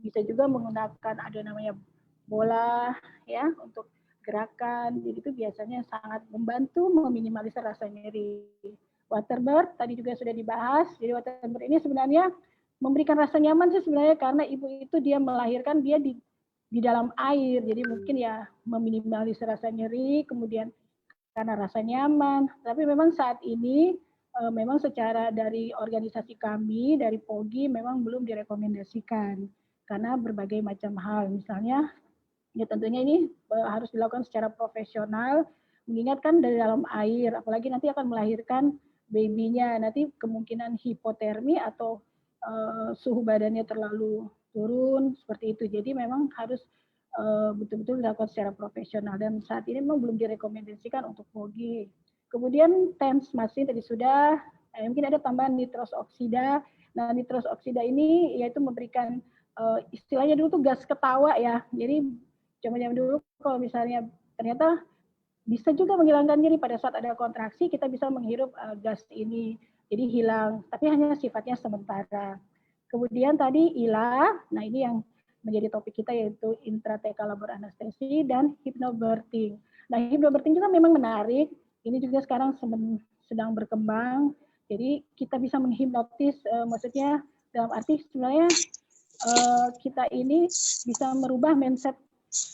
F: Bisa juga menggunakan ada namanya bola ya untuk gerakan. Jadi itu biasanya sangat membantu meminimalisir rasa nyeri. Waterbirth tadi juga sudah dibahas. Jadi waterbirth ini sebenarnya memberikan rasa nyaman sih sebenarnya karena ibu itu dia melahirkan dia di dalam air. Jadi mungkin ya meminimalisir rasa nyeri, kemudian karena rasa nyaman. Tapi memang saat ini memang secara dari organisasi kami, dari POGI memang belum direkomendasikan karena berbagai macam hal. Misalnya, ya tentunya ini harus dilakukan secara profesional, mengingatkan dari dalam air, apalagi nanti akan melahirkan babynya, nanti kemungkinan hipotermi atau suhu badannya terlalu turun, seperti itu. Jadi memang harus betul-betul dilakukan secara profesional, dan saat ini memang belum direkomendasikan untuk POGI. Kemudian TENS masih tadi sudah, mungkin ada tambahan nitros oksida. Nah, nitros oksida ini yaitu memberikan istilahnya dulu tuh gas ketawa ya. Jadi zaman-zaman dulu kalau misalnya ternyata bisa juga menghilangkan nyeri pada saat ada kontraksi, kita bisa menghirup gas ini. Jadi hilang, tapi hanya sifatnya sementara. Kemudian tadi ILA, nah ini yang menjadi topik kita yaitu intrathecal labor anestesi dan hypnobirthing. Nah, hypnobirthing juga memang menarik. Ini juga sekarang sedang berkembang. Jadi kita bisa menghipnotis, maksudnya dalam arti sebenarnya kita ini bisa merubah mindset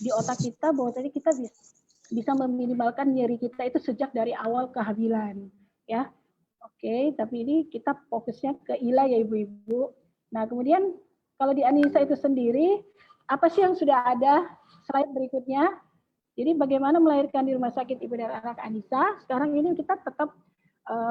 F: di otak kita bahwa tadi kita bisa meminimalkan nyeri kita itu sejak dari awal kehamilan, ya. Oke, tapi ini kita fokusnya ke ILA ya ibu-ibu. Nah, kemudian kalau di Anissa itu sendiri, apa sih yang sudah ada? Slide berikutnya. Jadi bagaimana melahirkan di rumah sakit ibu dan anak Anissa? Sekarang ini kita tetap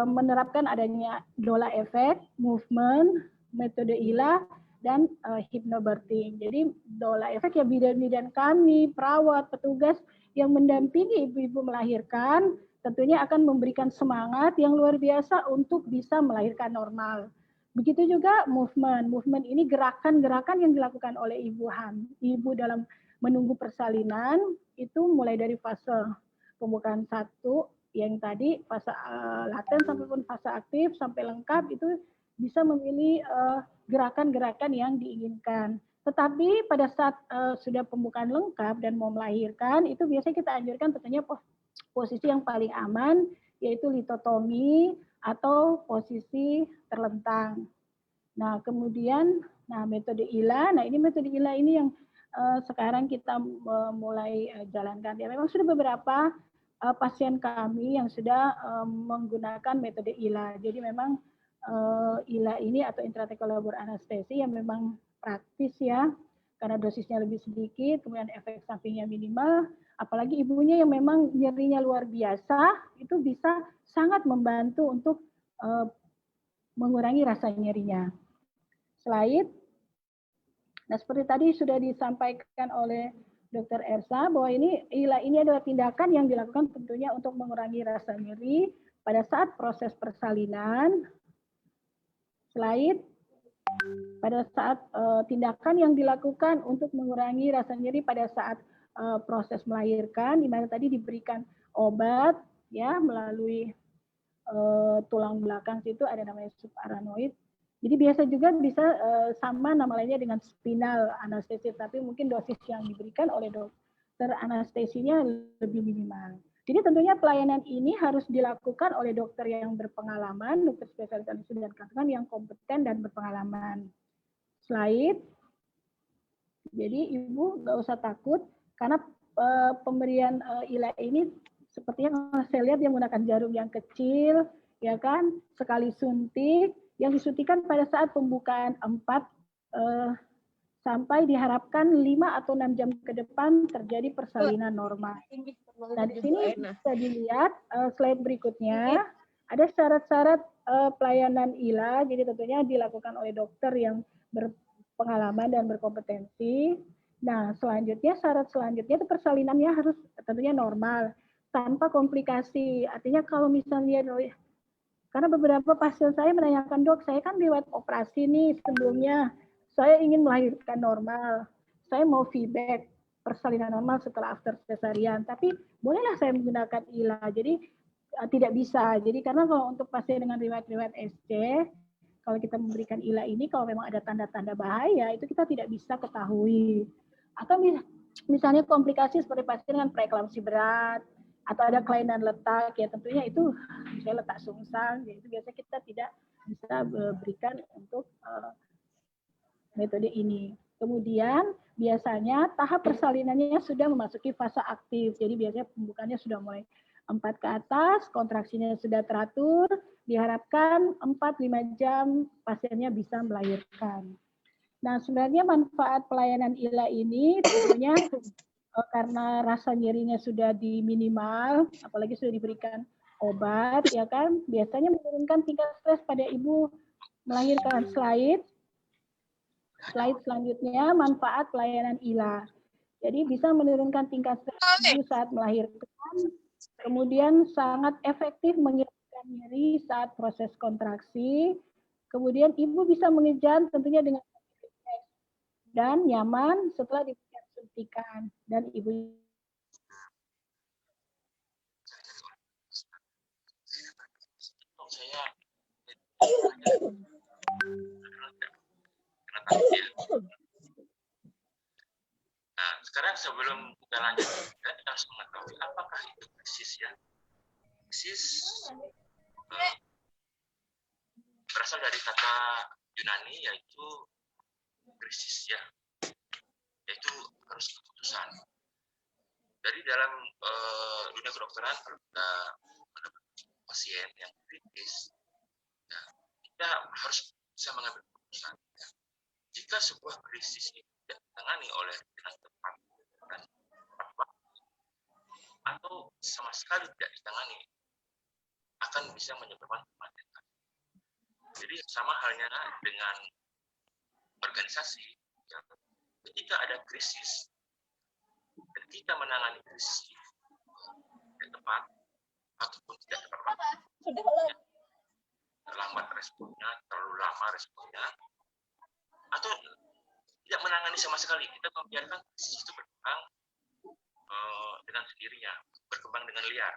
F: menerapkan adanya doula efek, movement, metode ILA, dan hypnobirthing. Jadi doula efek ya bidan-bidan kami, perawat, petugas yang mendampingi ibu-ibu melahirkan, tentunya akan memberikan semangat yang luar biasa untuk bisa melahirkan normal. Begitu juga movement. Movement ini gerakan-gerakan yang dilakukan oleh ibu dalam menunggu persalinan itu mulai dari fase pembukaan 1 yang tadi fase laten sampai pun fase aktif sampai lengkap itu bisa memilih gerakan-gerakan yang diinginkan. Tetapi pada saat sudah pembukaan lengkap dan mau melahirkan itu biasanya kita anjurkan tentunya posisi yang paling aman yaitu litotomi atau posisi terlentang. Nah, kemudian metode ILA, ini metode ILA ini yang sekarang kita mulai jalankan. Ya, memang sudah beberapa pasien kami yang sudah menggunakan metode ILA. Jadi memang ILA ini atau intrathecal labor anestesi yang memang praktis ya, karena dosisnya lebih sedikit, kemudian efek sampingnya minimal, apalagi ibunya yang memang nyerinya luar biasa, itu bisa sangat membantu untuk mengurangi rasa nyerinya. Slide. Nah, seperti tadi sudah disampaikan oleh Dr. Ersa bahwa ILA ini adalah tindakan yang dilakukan tentunya untuk mengurangi rasa nyeri pada saat proses persalinan. Slide. Pada saat tindakan yang dilakukan untuk mengurangi rasa nyeri pada saat proses melahirkan, di mana tadi diberikan obat ya melalui tulang belakang situ ada namanya subarachnoid. Jadi biasa juga bisa sama nama lainnya dengan spinal anestesi, tapi mungkin dosis yang diberikan oleh dokter anestesinya lebih minimal. Jadi tentunya pelayanan ini harus dilakukan oleh dokter yang berpengalaman, dokter spesialis anestesi dan kandungan yang kompeten dan berpengalaman. Slide. Jadi ibu nggak usah takut karena pemberian ILA ini sepertinya kalau saya lihat dia menggunakan jarum yang kecil, ya kan, sekali suntik, yang disuntikan pada saat pembukaan 4 sampai diharapkan 5 atau 6 jam ke depan terjadi persalinan normal. Nah, di sini bisa dilihat slide berikutnya, ada syarat-syarat pelayanan ILA, jadi tentunya dilakukan oleh dokter yang berpengalaman dan berkompetensi. Nah, selanjutnya syarat selanjutnya itu persalinannya harus tentunya normal, tanpa komplikasi. Artinya kalau misalnya, karena beberapa pasien saya menanyakan, dok, saya kan lewat operasi nih sebelumnya, saya ingin melahirkan normal, saya mau feedback persalinan normal setelah after cesarian, tapi bolehlah saya menggunakan ILA. Jadi tidak bisa. Jadi karena kalau untuk pasien dengan riwayat-riwayat SC, kalau kita memberikan ILA ini, kalau memang ada tanda-tanda bahaya, itu kita tidak bisa ketahui. Atau misalnya komplikasi seperti pasien dengan preeklamsi berat, atau ada kelainan letak, ya tentunya itu misalnya letak sungsang, ya itu biasanya kita tidak bisa berikan untuk metode ini. Kemudian biasanya tahap persalinannya sudah memasuki fase aktif, jadi biasanya pembukaannya sudah mulai 4 ke atas, kontraksinya sudah teratur, diharapkan 4-5 jam pasiennya bisa melahirkan. Nah, sebenarnya manfaat pelayanan ILA ini tentunya karena rasa nyerinya sudah diminimal, apalagi sudah diberikan obat, ya kan, biasanya menurunkan tingkat stres pada ibu melahirkan. Slide selanjutnya, manfaat pelayanan ILA. Jadi bisa menurunkan tingkat stres ibu saat melahirkan, kemudian sangat efektif menghilangkan nyeri saat proses kontraksi, kemudian ibu bisa mengejar tentunya dengan dan nyaman setelah diberikan suntikan, dan ibu
I: Nah, sekarang sebelum kita lanjut, kita harus mengetahui apakah itu krisis ya. Krisis berasal dari kata Yunani yaitu krisis ya, yaitu harus keputusan. Dari dalam dunia kedokteran kalau kita mendapat pasien yang kritis, ya, kita harus bisa mengambil keputusan. Ya. Jika sebuah krisis ini tidak ditangani oleh dengan tepat dan tepat atau sama sekali tidak ditangani, akan bisa menyebabkan kematian. Jadi sama halnya dengan organisasi, ya, ketika ada krisis dan kita menangani krisis yang tepat, ataupun tidak tepat waktu, terlambat responnya, terlalu lama responnya, atau tidak menangani sama sekali. Kita membiarkan krisis itu berkembang dengan sendirinya, berkembang dengan liar.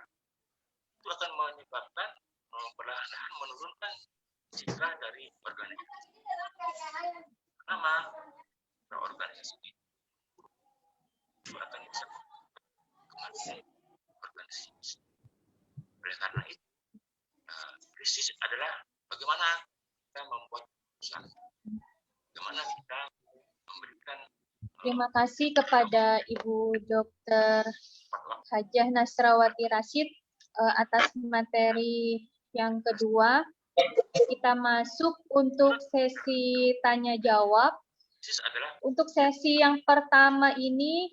I: Itu akan menyebabkan perlahan-lahan menurunkan citra dari organisasi. Pertama, organisasi itu akan bisa kematian organisasi. Oleh karena itu, krisis adalah bagaimana kita membuat usaha, bagaimana kita memberikan.
C: Terima kasih kepada Ibu Dr. Hajah Nasrawati Rashid atas materi yang kedua. Kita masuk untuk sesi tanya jawab. Untuk sesi yang pertama ini,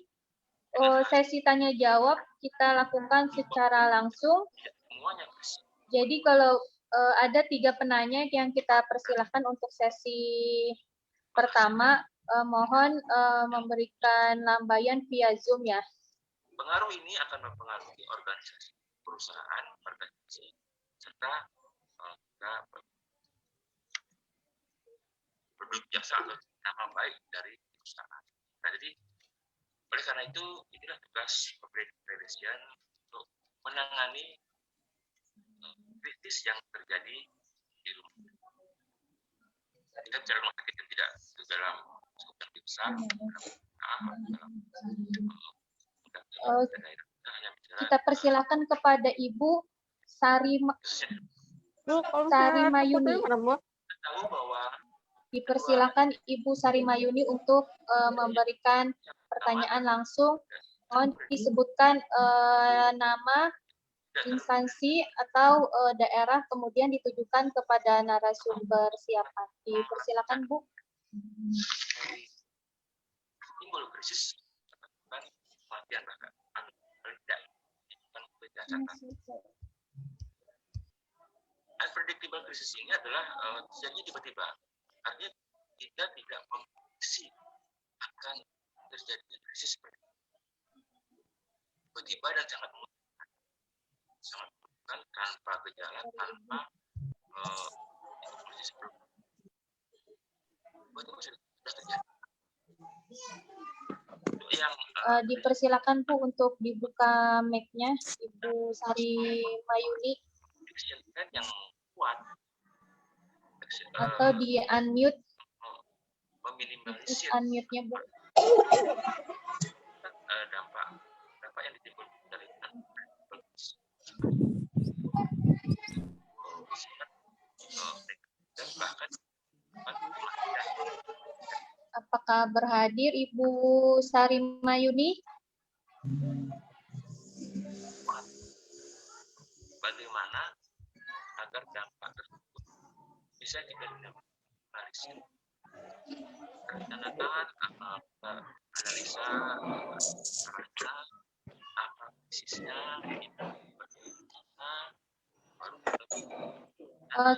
C: sesi tanya jawab kita lakukan secara langsung. Jadi kalau ada 3 penanya yang kita persilahkan untuk sesi pertama, mohon memberikan lambaian via Zoom ya.
I: Pengaruh ini akan mempengaruhi organisasi, perusahaan, organisasi, serta produk jasa atau nama baik dari perusahaan. Nah, jadi oleh karena itu inilah tugas kepolisian untuk menangani krisis yang terjadi di rumah. Kita bicara rumah sakit yang tidak dalam skop yang lebih besar,
C: kita persilakan kepada Ibu Sari Mayuni. Dipersilakan Ibu Sari Mayuni untuk memberikan pertanyaan langsung. Mohon disebutkan nama, instansi atau daerah, kemudian ditujukan kepada narasumber siapa. Dipersilakan Bu.
I: Timbul krisis kematian bahkan tidak unpredictable krisis ini adalah terjadi tiba-tiba. Artinya kita tidak memprediksi akan terjadi krisis seperti itu. Tiba-tiba dan sangat memungkinkan tanpa gejala, tanpa informasi sebelumnya. Tiba-tiba sudah terjadi. Yang
C: dipersilakan Bu untuk dibuka mic-nya, Ibu Sari Mayuni.
I: Yang kuat
C: atau di unmute,
I: meminimalisir
C: unmute-nya Bu.
I: dampak yang ditimbulkan dari dan bahkan
C: apakah berhadir Ibu Sari Mayuni?
I: Bagaimana agar dampak tersebut bisa dianalisis, rencanakan analisa caranya, apa bisnisnya,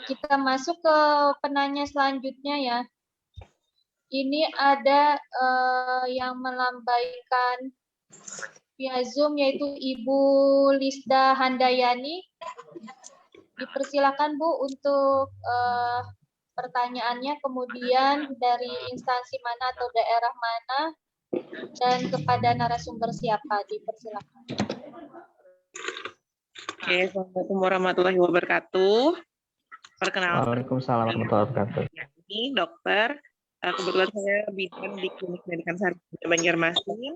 C: kita masuk ke penanya selanjutnya ya. Ini ada yang melambaikan via Zoom yaitu Ibu Lisda Handayani. Dipersilakan Bu untuk pertanyaannya, kemudian dari instansi mana atau daerah mana, dan kepada narasumber siapa. Dipersilakan.
J: Oke, Assalamualaikum warahmatullahi wabarakatuh. Perkenalkan.
E: Waalaikumsalam warahmatullahi wabarakatuh.
J: Ini dokter. Kebetulan saya bidan di Klinik Pendidikan Sarjana Banjarmasin.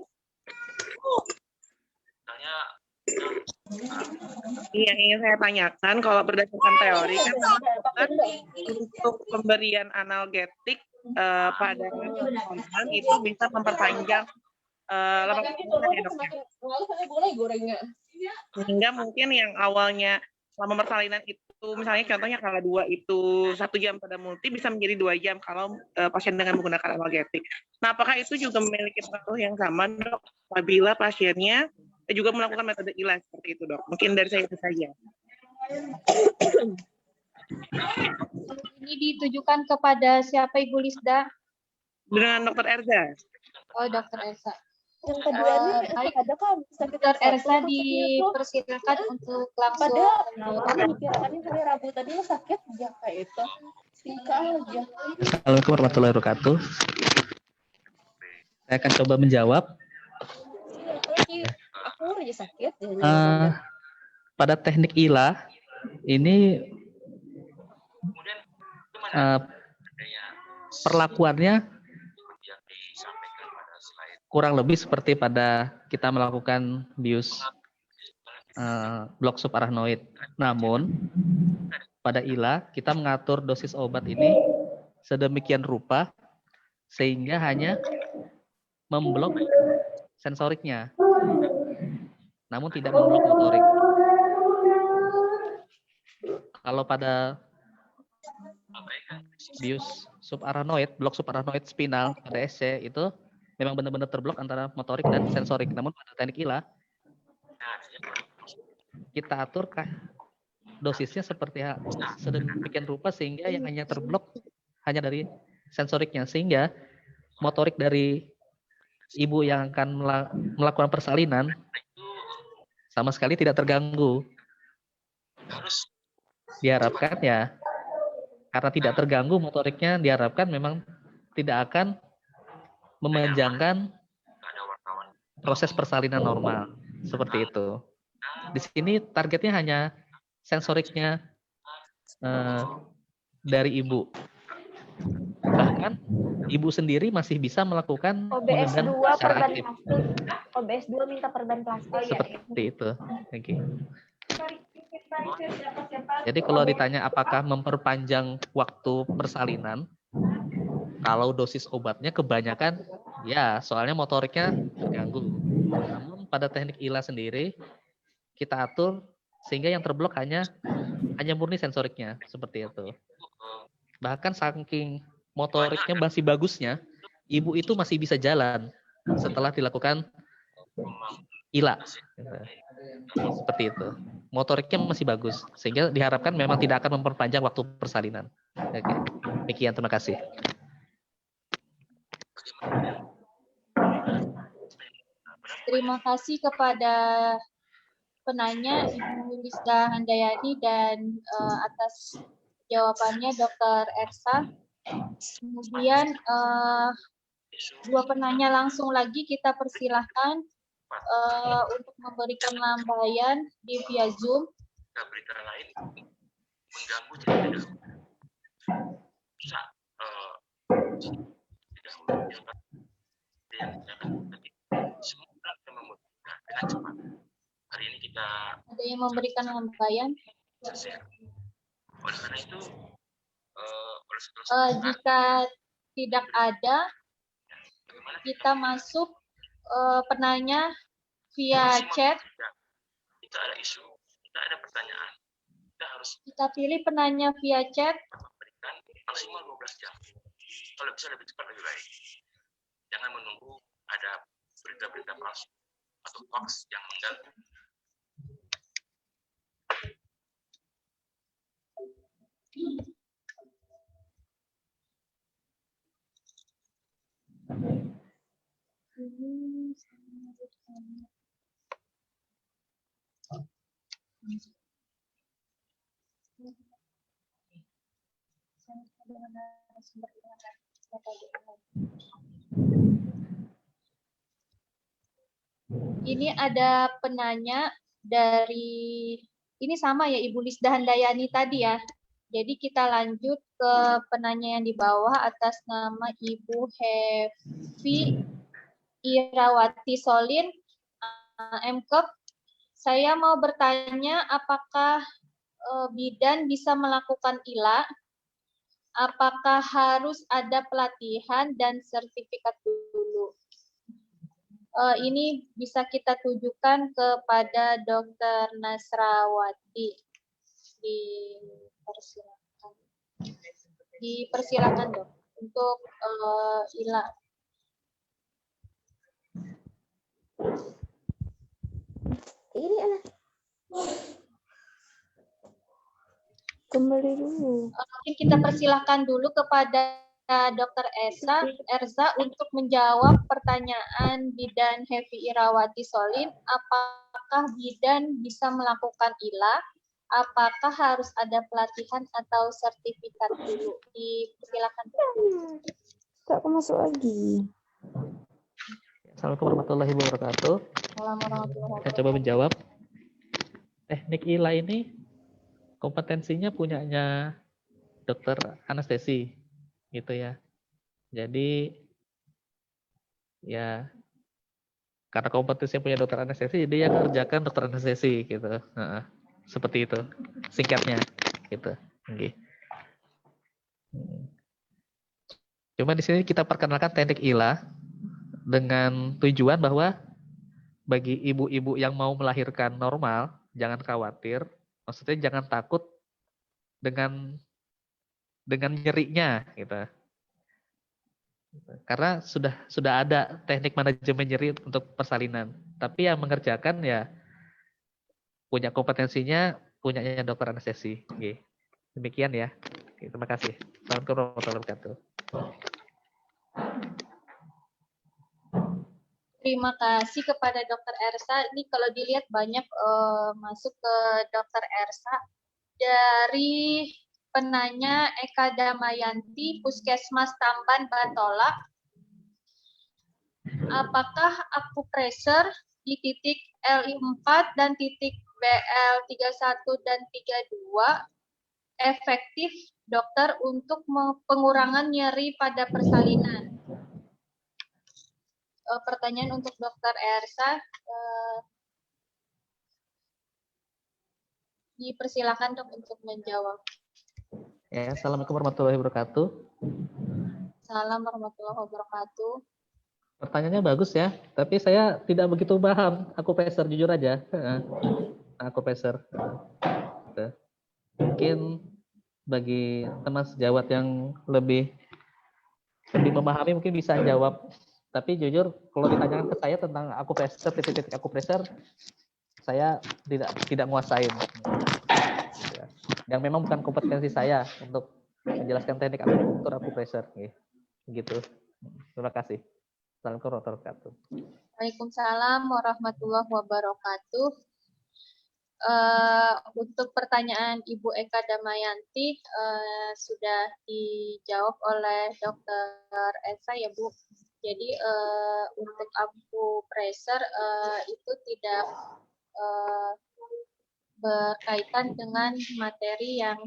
J: Yang ingin saya tanyakan, kalau berdasarkan teori kan untuk pemberian analgetik pada korban itu bisa memperpanjang lama persalinan ya dokter. Sehingga mungkin yang awalnya lama persalinan itu misalnya contohnya kala 2 itu 1 jam pada multi bisa menjadi 2 jam kalau pasien dengan menggunakan analgetik. Nah, apakah itu juga memiliki pengaruh yang sama dok apabila pasiennya juga melakukan metode ILA seperti itu dok? Mungkin dari saya itu saja.
C: Ini ditujukan kepada siapa Ibu Lisda?
J: Dengan Dokter Erza.
C: Oh, Dokter Erza.
H: Yang kedua ini
C: baik,
H: ada kan sakit
C: Dr.
H: yang
C: Ersa
H: satu,
C: dipersilakan untuk langsung
H: pada
C: menjawab.
H: dikirakannya hari Rabu tadi lo sakit aja kayak itu. Sika aja.
E: Assalamualaikum warahmatullahi wabarakatuh. Saya akan coba menjawab.
H: Aku aja sakit.
E: Pada teknik ILA ini perlakuannya kurang lebih seperti pada kita melakukan bius blok subarachnoid. Namun pada ILA kita mengatur dosis obat ini sedemikian rupa sehingga hanya memblok sensoriknya, namun tidak memblok motorik. Kalau pada bius subarachnoid, blok subarachnoid spinal pada SC itu memang benar-benar terblok antara motorik dan sensorik. Namun pada teknik ILA kita atur dosisnya seperti sedemikian rupa sehingga yang hanya terblok hanya dari sensoriknya, sehingga motorik dari ibu yang akan melakukan persalinan sama sekali tidak terganggu. Diharapkan ya, karena tidak terganggu motoriknya, diharapkan memang tidak akan memanjangkan proses persalinan normal seperti itu. Di sini targetnya hanya sensoriknya dari ibu. Bahkan ibu sendiri masih bisa melakukan
K: OBS
E: pengendalian
K: 2
E: secara
K: perban
E: aktif.
K: plastik. OBS 2 minta perban plastik.
E: Seperti itu. Oke. Jadi kalau ditanya apakah memperpanjang waktu persalinan, kalau dosis obatnya kebanyakan, ya soalnya motoriknya terganggu. Namun pada teknik ILA sendiri, kita atur sehingga yang terblok hanya murni sensoriknya, seperti itu. Bahkan saking motoriknya masih bagusnya, ibu itu masih bisa jalan setelah dilakukan ILA. Seperti itu. Motoriknya masih bagus, sehingga diharapkan memang tidak akan memperpanjang waktu persalinan. Oke. Demikian, terima kasih.
C: Terima kasih kepada penanya Ibu Lisda Handayani dan atas jawabannya Dr. Ersa. Kemudian dua penanya langsung lagi kita persilahkan untuk memberikan lambaian di via Zoom.
I: Berita lain mengganggu tidak bisa semua akan membutuhkan dengan cepat. Hari ini kita
C: ada yang memberikan lambaian.
I: Oleh karena itu
C: jika tidak ada, kita masuk penanya via chat.
I: Kita ada isu, kita ada pertanyaan.
C: Kita pilih penanya via chat.
I: Memberikan maksimal 12 jam. Kalau bisa lebih cepat lebih baik. Jangan menunggu ada berita-berita palsu atau hoax yang mengganggu.
C: Ini ada penanya dari, ini sama ya Ibu Lisda Handayani tadi ya. Jadi kita lanjut ke penanya yang di bawah atas nama Ibu Hevi Irawati Solin, MKep. Saya mau bertanya apakah bidan bisa melakukan ILA? Apakah harus ada pelatihan dan sertifikat dulu? Ini bisa kita tujukan kepada Dr. Nasrawati. Dipersilakan dok untuk ILA.
K: Ini kembali dulu.
C: Mungkin kita persilakan dulu kepada Dr. Erza untuk menjawab pertanyaan Bidan Hevi Irawati Solin, apakah Bidan bisa melakukan ILA? Apakah harus ada pelatihan atau sertifikat dulu? Dipersilakan.
K: Tak aku masuk lagi.
E: Assalamualaikum warahmatullahi wabarakatuh. Saya coba menjawab. Teknik ILA ini kompetensinya punyanya dokter anestesi, gitu ya. Jadi ya karena kompetensinya punya dokter anestesi, jadi yang kerjakan dokter anestesi, gitu. Seperti itu, singkatnya, gitu. Okay. Cuma di sini kita perkenalkan teknik ILA dengan tujuan bahwa bagi ibu-ibu yang mau melahirkan normal, jangan khawatir. Maksudnya jangan takut dengan nyerinya, gitu. Karena sudah ada teknik manajemen nyeri untuk persalinan. Tapi yang mengerjakan ya punya kompetensinya, punyanya dokter anestesi. Oke. Demikian ya. Oke, terima kasih. Assalamualaikum warahmatullahi wabarakatuh.
C: Terima kasih kepada Dr. Ersa. Ini kalau dilihat banyak masuk ke Dr. Ersa dari penanya Eka Damayanti, Puskesmas Tamban Batola. Apakah akupresur di titik LI4 dan titik BL31 dan 32 efektif, dokter, untuk pengurangan nyeri pada persalinan? Pertanyaan untuk Dr. Ersa. Dipersilakan dok untuk menjawab.
E: Ya, assalamualaikum warahmatullahi wabarakatuh.
C: Salam warahmatullahi wabarakatuh.
E: Pertanyaannya bagus ya, tapi saya tidak begitu paham akupresur, jujur aja. Akupresur. Mungkin bagi teman sejawat yang lebih memahami mungkin bisa jawab. Tapi jujur kalau ditanyakan ke saya tentang akupresur, titik-titik akupresur, saya tidak menguasain. Yang memang bukan kompetensi saya untuk menjelaskan teknik akupresur. Gitu. Terima kasih. Assalamualaikum warahmatullahi wabarakatuh.
C: Waalaikumsalam warahmatullahi wabarakatuh. Untuk pertanyaan Ibu Eka Damayanti sudah dijawab oleh Dr. Esa ya Bu. Jadi untuk akupresur itu tidak berkaitan dengan materi yang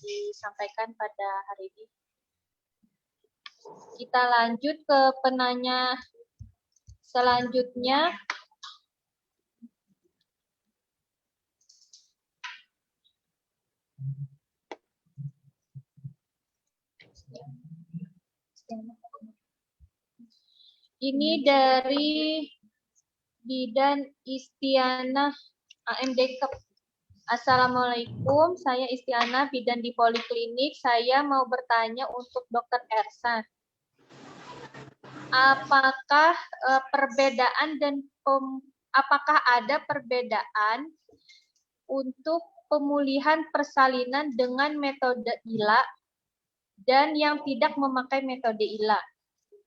C: disampaikan pada hari ini. Kita lanjut ke penanya selanjutnya. Ini dari Bidan Istianah AMD Kep. Assalamualaikum, saya Istianah, bidan di Poliklinik. Saya mau bertanya untuk Dr. Ersa. Apakah apakah ada perbedaan untuk pemulihan persalinan dengan metode ILA dan yang tidak memakai metode ILA?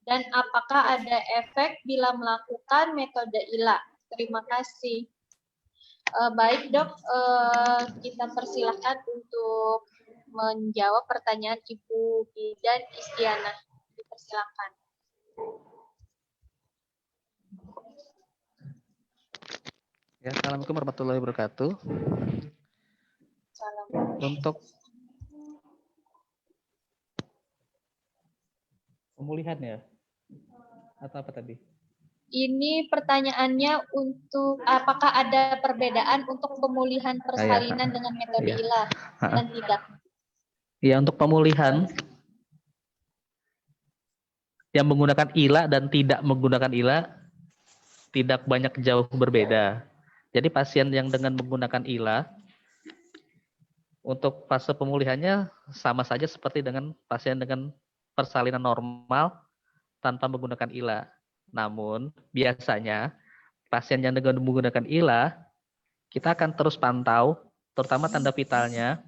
C: Dan apakah ada efek bila melakukan metode ILA? Terima kasih. Baik dok, kita persilahkan untuk menjawab pertanyaan Ibu Bidan Istianah. Dipersilakan.
E: Ya, assalamualaikum warahmatullahi wabarakatuh. Untuk pemulihan ya? Atau apa tadi?
C: Ini pertanyaannya untuk apakah ada perbedaan untuk pemulihan persalinan dengan metode ILA dan tidak?
E: Ya, untuk pemulihan yang menggunakan ILA dan tidak menggunakan ILA tidak banyak jauh berbeda. Jadi pasien yang dengan menggunakan ILA untuk fase pemulihannya sama saja seperti dengan pasien dengan persalinan normal tanpa menggunakan ILA. Namun biasanya pasien yang dengan menggunakan ILA kita akan terus pantau, terutama tanda vitalnya.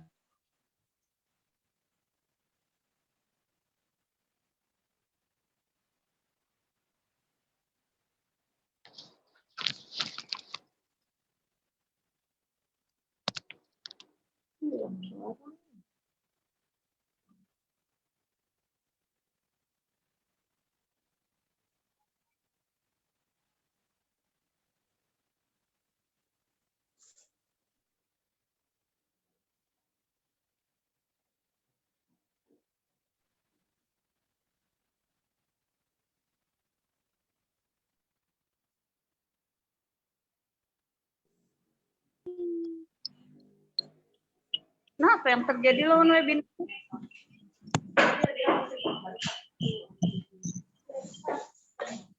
L: Nah, apa yang terjadi lawan webinar?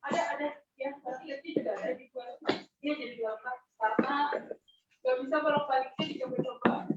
L: Ada ya, tapi juga ada di dua. Dia jadi 12 karena nggak bisa bolak-baliknya dicoba-coba.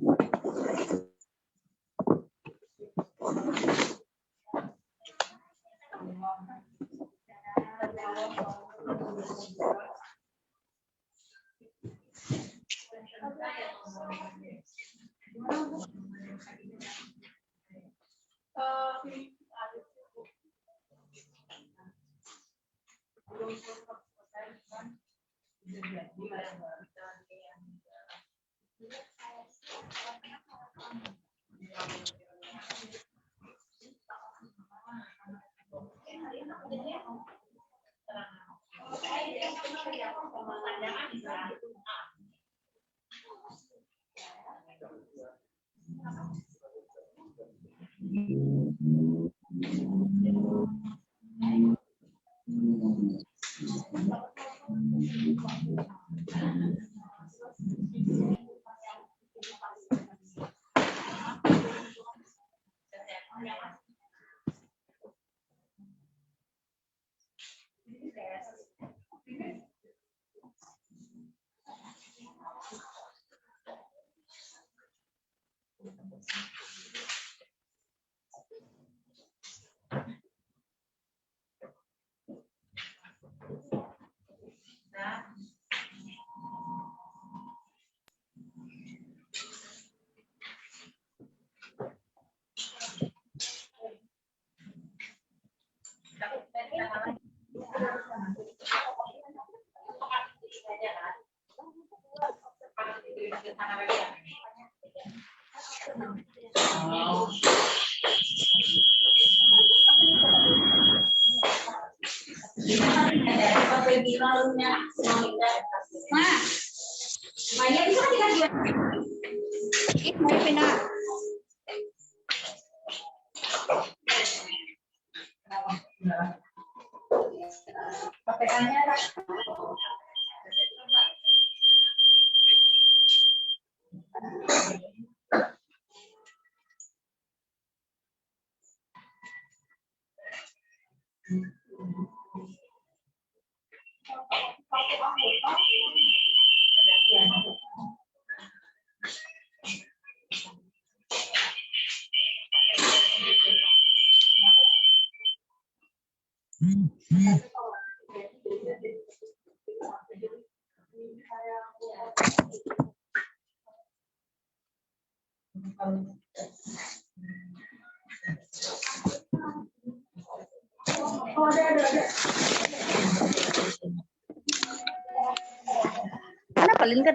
L: Mana paling kan?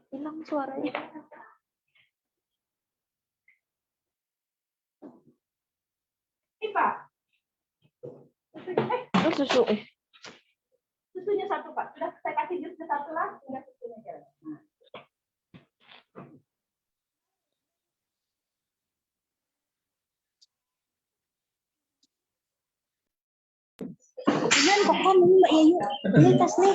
L: Hilang suaranya. Ini Pak. Susu. Susunya satu Pak. Sudah saya kasih jus satu lah. Tinggal susunya aja. Kemudian pokoknya Mbak Yayu. Ini tas nih.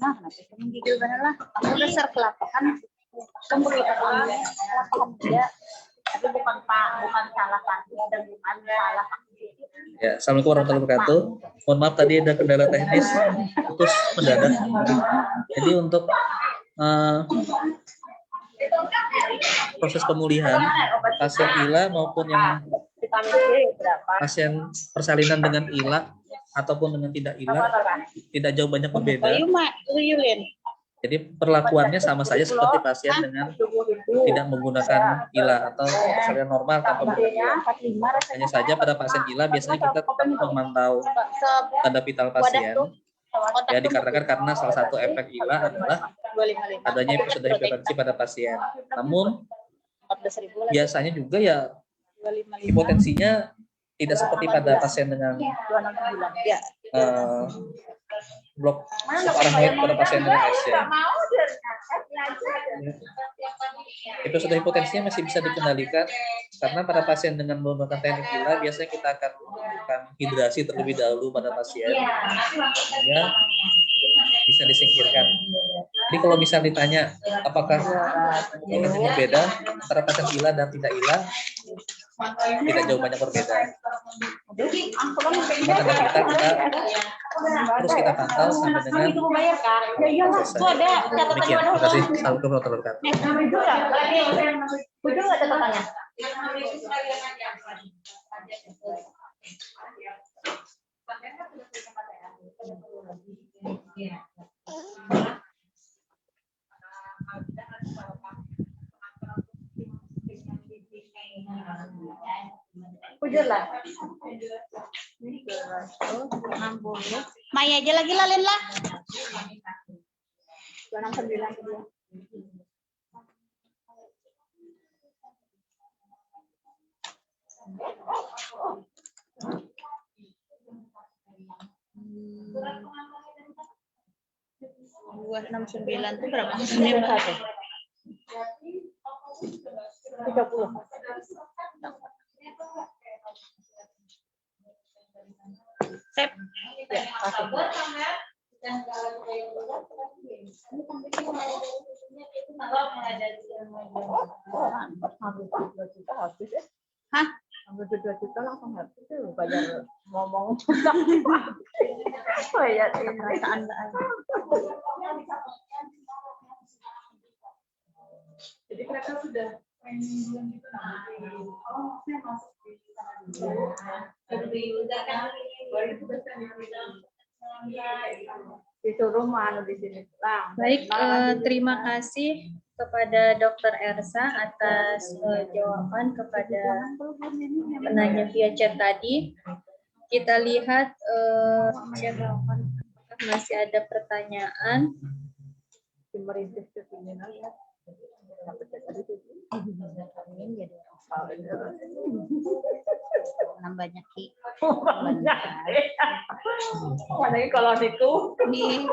L: Nah, kenapa kamu gigil lah? Aku dasar kelapakan.
F: pemberitahuan salah paham dia, tapi bukan salah paham dan bukan salah paham.
E: Ya, Assalamualaikum warahmatullahi wabarakatuh. Mohon maaf tadi ada kendala teknis, putus mendadak. Jadi untuk proses pemulihan pasien ILA maupun yang pasien persalinan dengan ILA ataupun dengan tidak ILA tidak jauh banyak berbeda. Jadi perlakuannya sama saja seperti pasien dengan tidak menggunakan ILA atau persalinan normal tanpa gangguan. Hanya saja pada pasien ILA biasanya kita tetap memantau tanda vital pasien. Ya, dikarenakan karena salah satu efek ILA adalah adanya episode hipertensi pada pasien. Namun biasanya juga ya hipotensinya tidak seperti pada pasien dengan blok subarachnoid pada pasien dengan SC. Episode hipotensinya masih bisa dikendalikan karena pada pasien dengan menggunakan teknik ILA biasanya kita akan melakukan hidrasi terlebih dahulu pada pasien sehingga bisa disingkirkan. Jadi kalau misal ditanya apakah hipotensinya beda antara pasien ILA dan tidak ILA, tidak jauh banyak berbeda. Cuma tanda kita terus kita pantau sampai dengan selesai. Demikian. Terima kasih. Assalamualaikum warahmatullahi
F: Maya aja lagi lalin lah. 269 itu berapa? 91. 30. Sep. Ya, hah? Hampir 2 juta langsung habis tuh bayar ngomong. Oh ya, perasaan
L: Jadi mereka sudah training bulan gitu saya masuk
F: disuruh mana di sini.
C: Baik, terima kasih kepada Dr. Ersa atas jawaban kepada penanya via chat tadi. Kita lihat masih ada pertanyaan.
F: Banyak ki.
L: Mana kalau itu
F: Nih.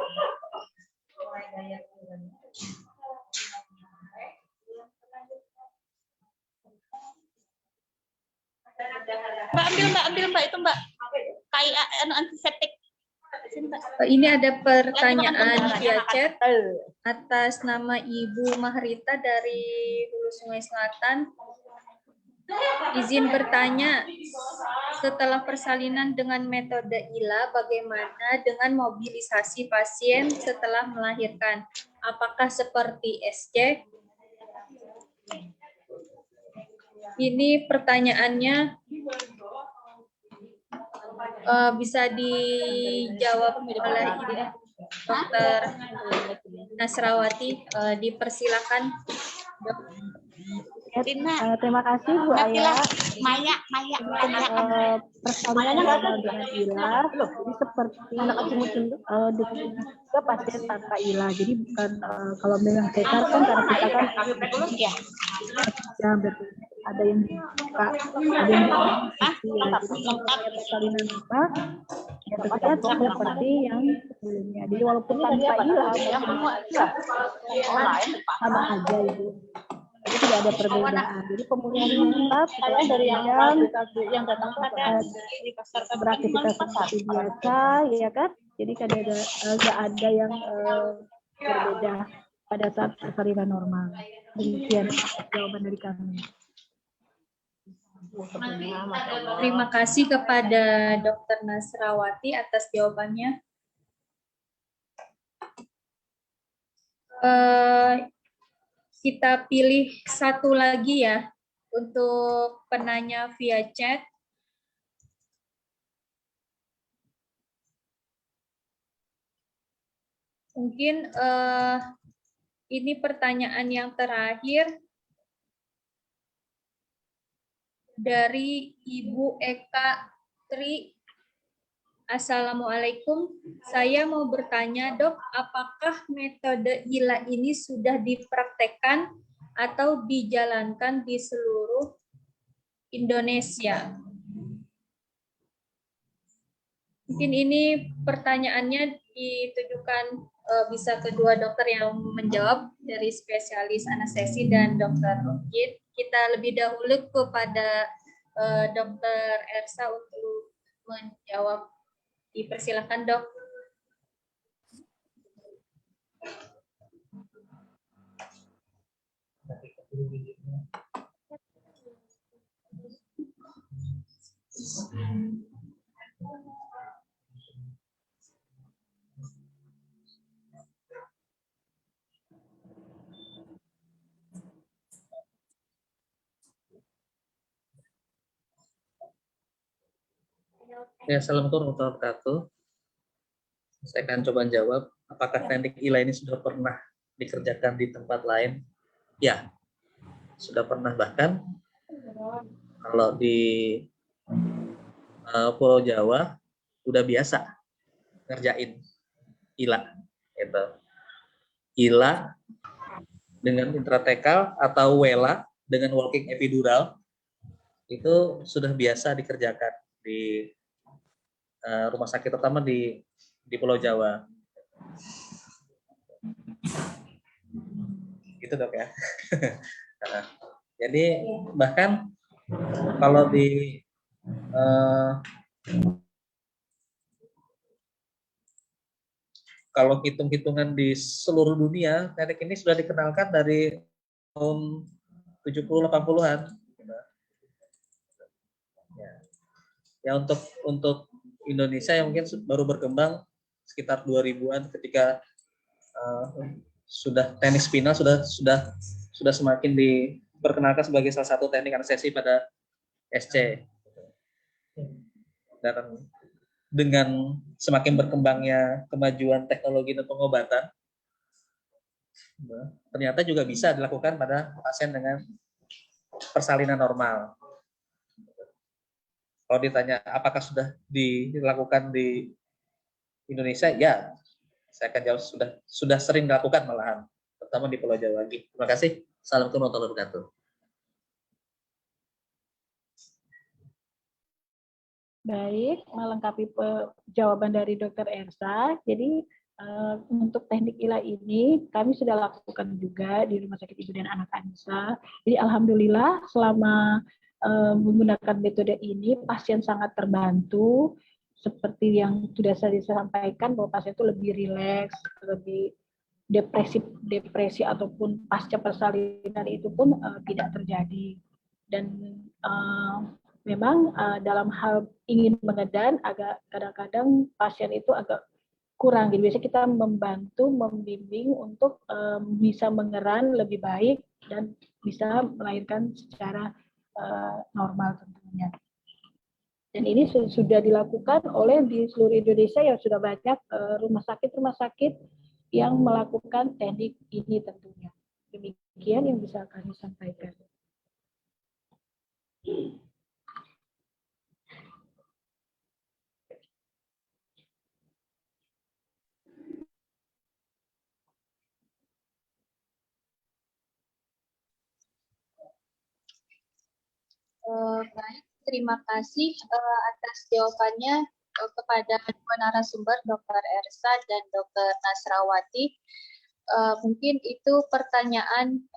F: Mbak ambil itu Mbak. Kayak antiseptik.
C: Ini ada pertanyaan via chat atas nama Ibu Mahrita dari Hulu Sungai Selatan. Izin bertanya, setelah persalinan dengan metode ILA, bagaimana dengan mobilisasi pasien setelah melahirkan? Apakah seperti SC? Ini pertanyaannya bisa dijawab oleh Dr. Nasrawati. Dipersilakan.
F: Terima kasih Bu Aya. Maya. Persalinan dengan ILA, jadi seperti juga pasien tanpa ILA. Jadi bukan kalau memang sesar kan karena kita kan ada yang dibuka, ada yang persalinan apa? Ya terlihat seperti yang sebelumnya. Jadi walaupun tanpa ILA, sama aja itu. Jadi tidak ada perbedaan. Jadi pemulihan tetap dari yang datang beraktivitas seperti biasa, ya kan? Jadi tidak ada yang berbeda pada saat persalinan normal. Demikian jawaban dari kami.
C: Terima kasih kepada Dr. Nasrawati atas jawabannya. Kita pilih satu lagi ya untuk penanya via chat. Mungkin ini pertanyaan yang terakhir dari Ibu Eka Tri. Assalamualaikum, saya mau bertanya dok, apakah metode ILA ini sudah dipraktekkan atau dijalankan di seluruh Indonesia? Mungkin ini pertanyaannya ditujukan bisa kedua dokter yang menjawab dari spesialis anestesi dan dokter Rukit. Kita lebih dahulu kepada dokter Ersa untuk menjawab. Dipersilakan dok.
E: Ya, assalamualaikum warahmatullahi wabarakatuh. Saya akan coba jawab, apakah teknik ILA ini sudah pernah dikerjakan di tempat lain? Ya, sudah pernah. Bahkan kalau di Pulau Jawa udah biasa ngerjain ILA. Gitu. ILA dengan intratekal atau WELA dengan walking epidural itu sudah biasa dikerjakan di rumah sakit, terutama di Pulau Jawa. Gitu dok ya. Jadi bahkan kalau di kalau hitung-hitungan di seluruh dunia, teknik ini sudah dikenalkan dari tahun 70-80-an. Ya, untuk Indonesia yang mungkin baru berkembang sekitar 2000-an ketika sudah teknik spinal sudah semakin diperkenalkan sebagai salah satu teknik anestesi pada SC. Dan dengan semakin berkembangnya kemajuan teknologi dan pengobatan, ternyata juga bisa dilakukan pada pasien dengan persalinan normal. Kalau ditanya apakah sudah dilakukan di Indonesia, ya saya akan jawab sudah sering dilakukan malahan, terutama di Pulau Jawa. Terima kasih. Assalamualaikum warahmatullahi wabarakatuh.
F: Baik, melengkapi jawaban dari Dr. Ersa. Jadi untuk teknik ILA ini kami sudah lakukan juga di Rumah Sakit Ibu dan Anak Anissa. Jadi alhamdulillah selama menggunakan metode ini pasien sangat terbantu, seperti yang sudah saya sampaikan bahwa pasien itu lebih rileks, lebih depresi ataupun pasca persalinan itu pun tidak terjadi. Dan memang dalam hal ingin mengedan agak kadang-kadang pasien itu agak kurang. Jadi biasanya kita membantu membimbing untuk bisa mengeran lebih baik dan bisa melahirkan secara normal tentunya. Dan ini sudah dilakukan oleh di seluruh Indonesia yang sudah banyak rumah sakit yang melakukan teknik ini tentunya. Demikian yang bisa kami sampaikan.
C: Baik, terima kasih atas jawabannya kepada dua narasumber, Dr. Ersa dan Dr. Nasrawati. Mungkin itu pertanyaan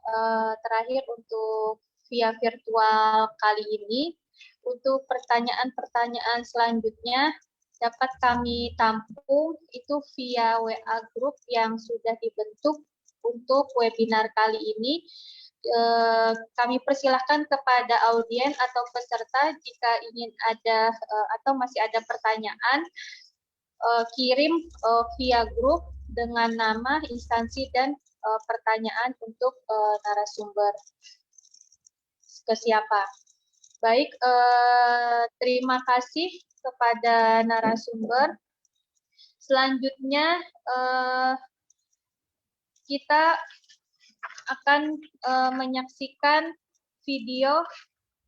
C: terakhir untuk via virtual kali ini. Untuk pertanyaan-pertanyaan selanjutnya dapat kami tampung itu via WA group yang sudah dibentuk untuk webinar kali ini. kami persilahkan kepada audien atau peserta jika ingin ada atau masih ada pertanyaan, kirim via grup dengan nama, instansi, dan pertanyaan untuk narasumber ke siapa. Baik, terima kasih kepada narasumber. Selanjutnya kita akan menyaksikan video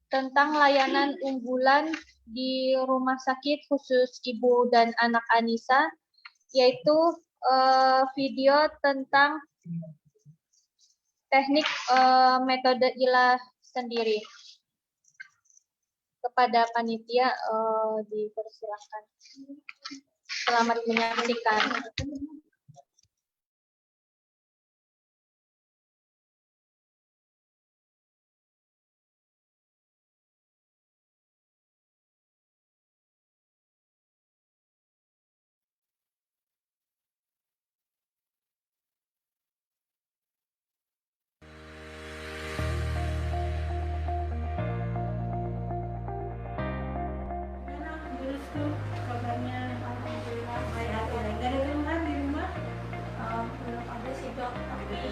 C: tentang layanan unggulan di Rumah Sakit Khusus Ibu dan Anak Anissa, yaitu video tentang teknik metode ILA sendiri. Kepada panitia dipersilakan. Selamat menyaksikan.
M: Belum ada sih dok, tapi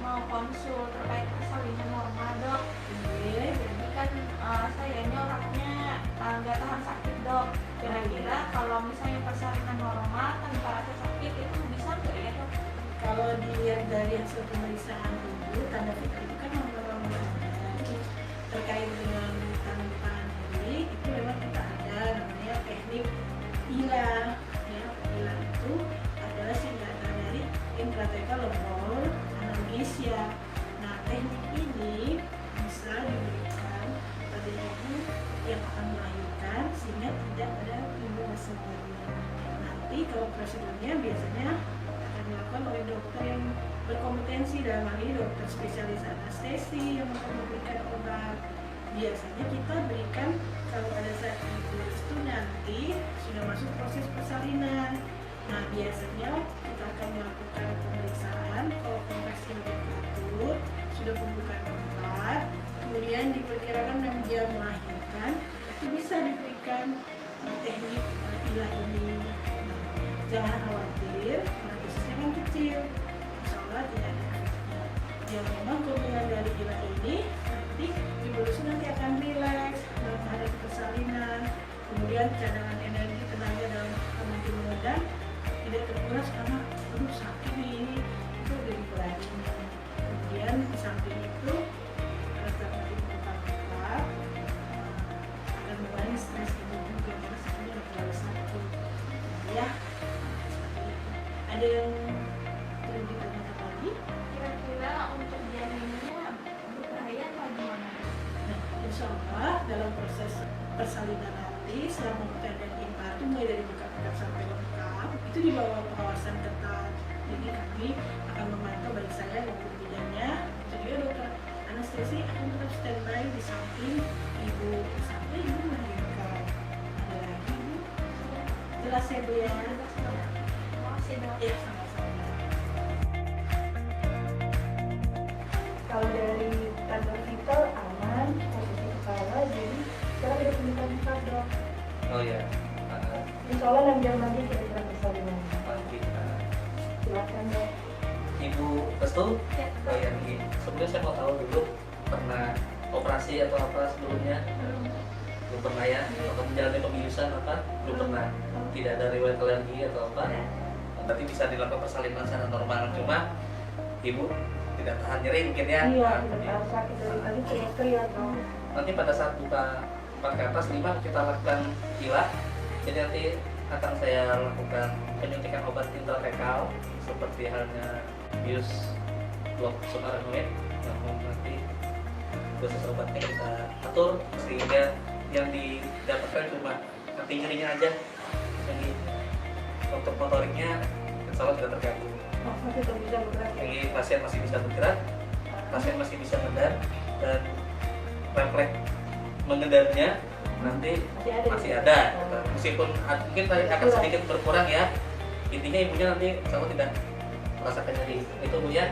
M: mau konsul terkait persalinan normal dok. Jadi kan sayanya orangnya nggak tahan sakit dok. Kira-kira kalau misalnya persalinan normal tanpa rasa sakit itu bisa nggak ya dok?
N: Kalau dilihat dari hasil pemeriksaan tubuh, tanda vital itu kan normal. Terkait dengan tanpa nyeri, itu memang kita ada namanya teknik ILA. Ya, ILA itu adalah singkatan dari intrathecal analgesia. Nah, teknik ini bisa diberikan pada ibu yang akan melahirkan sehingga tidak ada timbul sebenarnya. Nanti kalau prosedurnya biasanya akan dilakukan oleh dokter yang berkompetensi, dalam hal ini dokter spesialis anestesi yang akan memberikan obat. Biasanya kita berikan kalau pada saat itu nanti sudah masuk proses persalinan. Nah, biasanya kita akan melakukan pemeriksaan kalau kontraksi lebih teratur, sudah pembukaan obat, kemudian diperkirakan 6 jam melahirkan, itu bisa diberikan teknik ILA ini. Nah, jangan khawatir, karena dosisnya kan kecil, insya Allah tidak ada efeknya. Yang memang keunggulan dari ILA ini, nanti ibu lusu nanti akan rileks dalam menghadapi persalinan, kemudian cadangan energi tenaga dalam menuju medan tidak terkuras karena aduh sakit nih ini itu udah dikurangi. Kemudian di samping itu karena ibu tetap akan mengurangi stres ibu juga karena sakitnya udah terlalu sakit ya. Ada yang perlu ditanyakan lagi?
M: Kira-kira untuk janinnya berbahaya apa gimana?
N: Nah, insya Allah dalam proses persalinan nanti selama putar dan impar itu mulai dari buka pekat sampai lengkap itu di bawah pengawasan ketat. Jadi kami akan memantau baik saya maupun bidannya, juga dokter anestesi akan tetap standby di samping ibu sampai ibu melahirkan. Ada lagi ibu? Jelas ya bu ya? Ya, sama-sama. Kalau dari tanda vital aman, posisi kepala, jadi sekarang ada pembukaan vital dok.
E: Oh ya.
N: Insya Allah 6 jam lagi kira-kira persalinan. Silakan dok.
E: Ibu Restu? Ya. Oh ya, sebelumnya saya mau tahu dulu pernah operasi atau apa sebelumnya? Belum pernah ya? Atau menjalani pembiusan apa? Belum pernah. Tidak ada riwayat alergi atau apa? Berarti bisa dilakukan persalinan secara normal. Cuma ibu tidak tahan nyeri mungkin ya?
N: Iya, tidak tahan sakit dari tadi teriak-teriak dong.
E: Nanti pada saat buka 4 ke atas 5 kita lakukan ILA. Jadi nanti akan saya lakukan penyuntikan obat intrathecal seperti halnya bius blok subarachnoid. Namun nanti dosis obatnya kita atur sehingga yang didapatkan cuma nanti nyerinya aja. Jadi untuk motoriknya insya Allah tidak terganggu. Jadi pasien masih bisa bergerak, pasien masih bisa mengendar, dan refleks mengendarnya nanti masih ada. Meskipun mungkin akan sedikit berkurang ya, intinya ibunya nanti insya Allah tidak merasakan nyeri. Itu bu ya.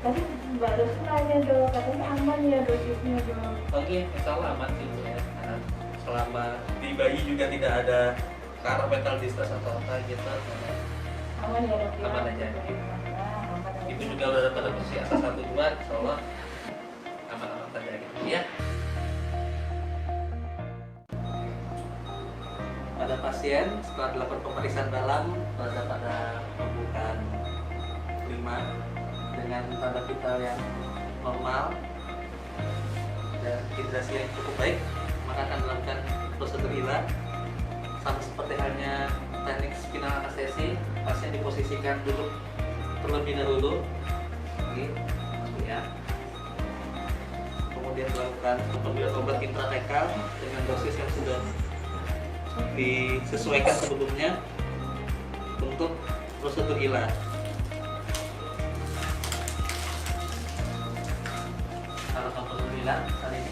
F: Tadi Mbak Dosi nanya dong, katanya aman ya dosisnya dong.
E: Oke, insya Allah aman sih Bu ya. Karena selama di bayi juga tidak ada ke arah mental distress atau apa gitu.
F: Aman ya dok? Ya?
E: Aman aja. Ibu juga udah dapat dosis asa 1 2, insya Allah aman-aman saja gitu ya. Pada pasien setelah dilakukan pemeriksaan dalam pada pembukaan 5 dengan tanda vital yang normal dan hidrasi yang cukup baik, maka akan dilakukan prosedur ILA. Sama seperti halnya teknik spinal anestesi, pasien diposisikan duduk terlebih dahulu, ya. Kemudian dilakukan pemberian obat intratekal dengan dosis yang sudah disesuaikan sebelumnya untuk prosedur ILA. Kalau prosedur ILA saat ini.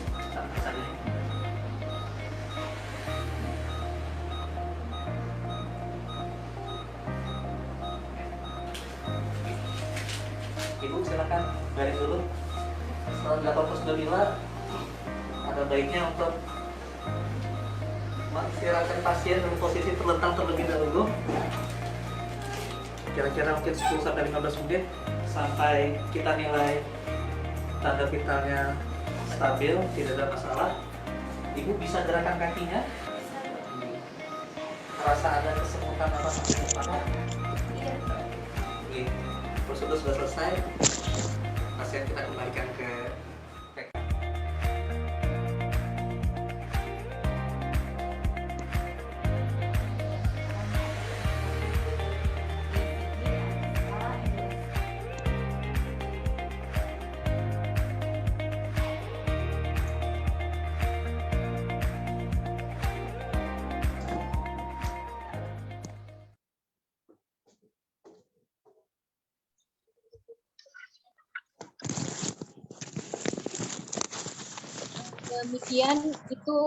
E: Ibu silakan garis dulu. Setelah dilakukan prosedur ILA, ada baiknya untuk mengistirahatkan pasien dalam posisi terlentang terlebih dahulu, kira-kira mungkin 10-15 menit sampai kita nilai tanda vitalnya stabil, tidak ada masalah. Ibu bisa gerakan kakinya, terasa ada kesemutan apa apa? Iya. Prosedur sudah selesai, pasien kita kembalikan ke PK.
C: Demikian itu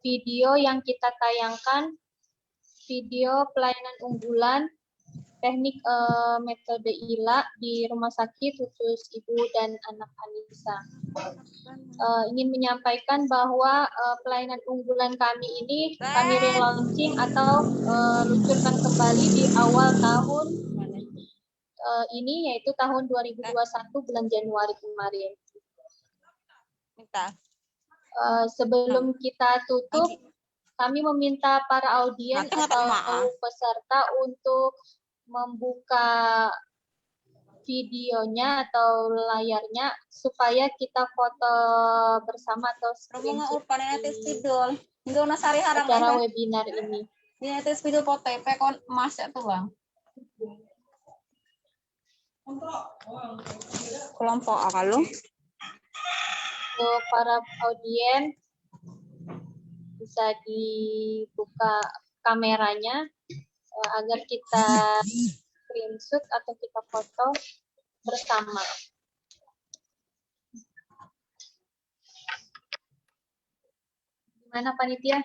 C: video yang kita tayangkan, video pelayanan unggulan teknik metode ILA di Rumah Sakit Khusus Ibu dan Anak Anissa. Ingin menyampaikan bahwa pelayanan unggulan kami ini kami relaunching atau luncurkan kembali di awal tahun ini, yaitu tahun 2021 bulan Januari kemarin. Sebelum kita tutup, kami meminta para audiens atau peserta untuk membuka videonya atau layarnya supaya kita foto bersama atau screenshot acara webinar ini.
K: Ini tes video foto kon masuk tuh bang. Kelompok kalau
C: untuk para audiens bisa dibuka kameranya agar kita screenshot atau kita foto bersama. Gimana panitia?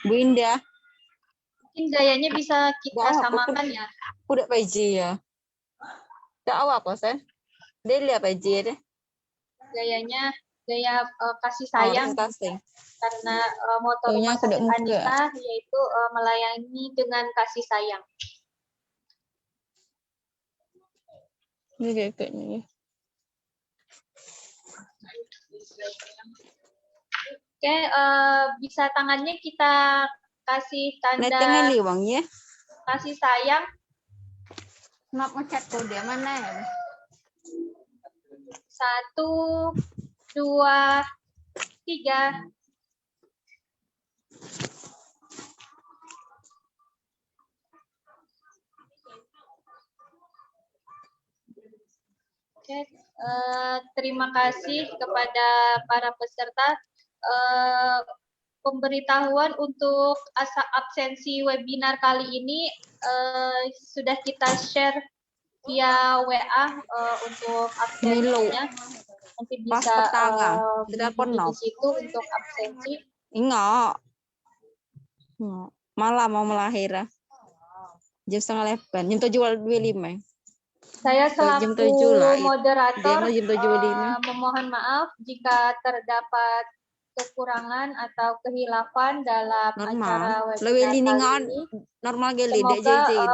K: Bu Indah.
C: Mungkin gayanya bisa kita samakan ya.
K: Udah PJ ya. Tidak awal apa sih? Dia lihat PJ deh.
C: Gayanya gaya kasih sayang. Karena moto Rumah Sakit Anissa yaitu melayani dengan kasih sayang.
K: Ini kayaknya.
C: Oke, bisa tangannya kita kasih tanda kasih sayang.
K: Maaf ngecat kode mana ya?
C: 1, 2, 3. Oke, terima kasih kepada para peserta. Pemberitahuan untuk absensi webinar kali ini sudah kita share via WA untuk absensinya. Nanti bisa di situ untuk absensi.
K: Enggak. Malam mau melahir. Jam 7:30, jam 7:25.
C: Saya
K: Jam
C: selaku
K: 7 lah.
C: moderator
K: Jam 7:25.
C: memohon maaf jika terdapat kekurangan atau kehilafan dalam acara
K: Normal. Lebih
C: webinar
K: liningan
C: kali ini.
K: normal geli dek
C: Semoga
K: jahit.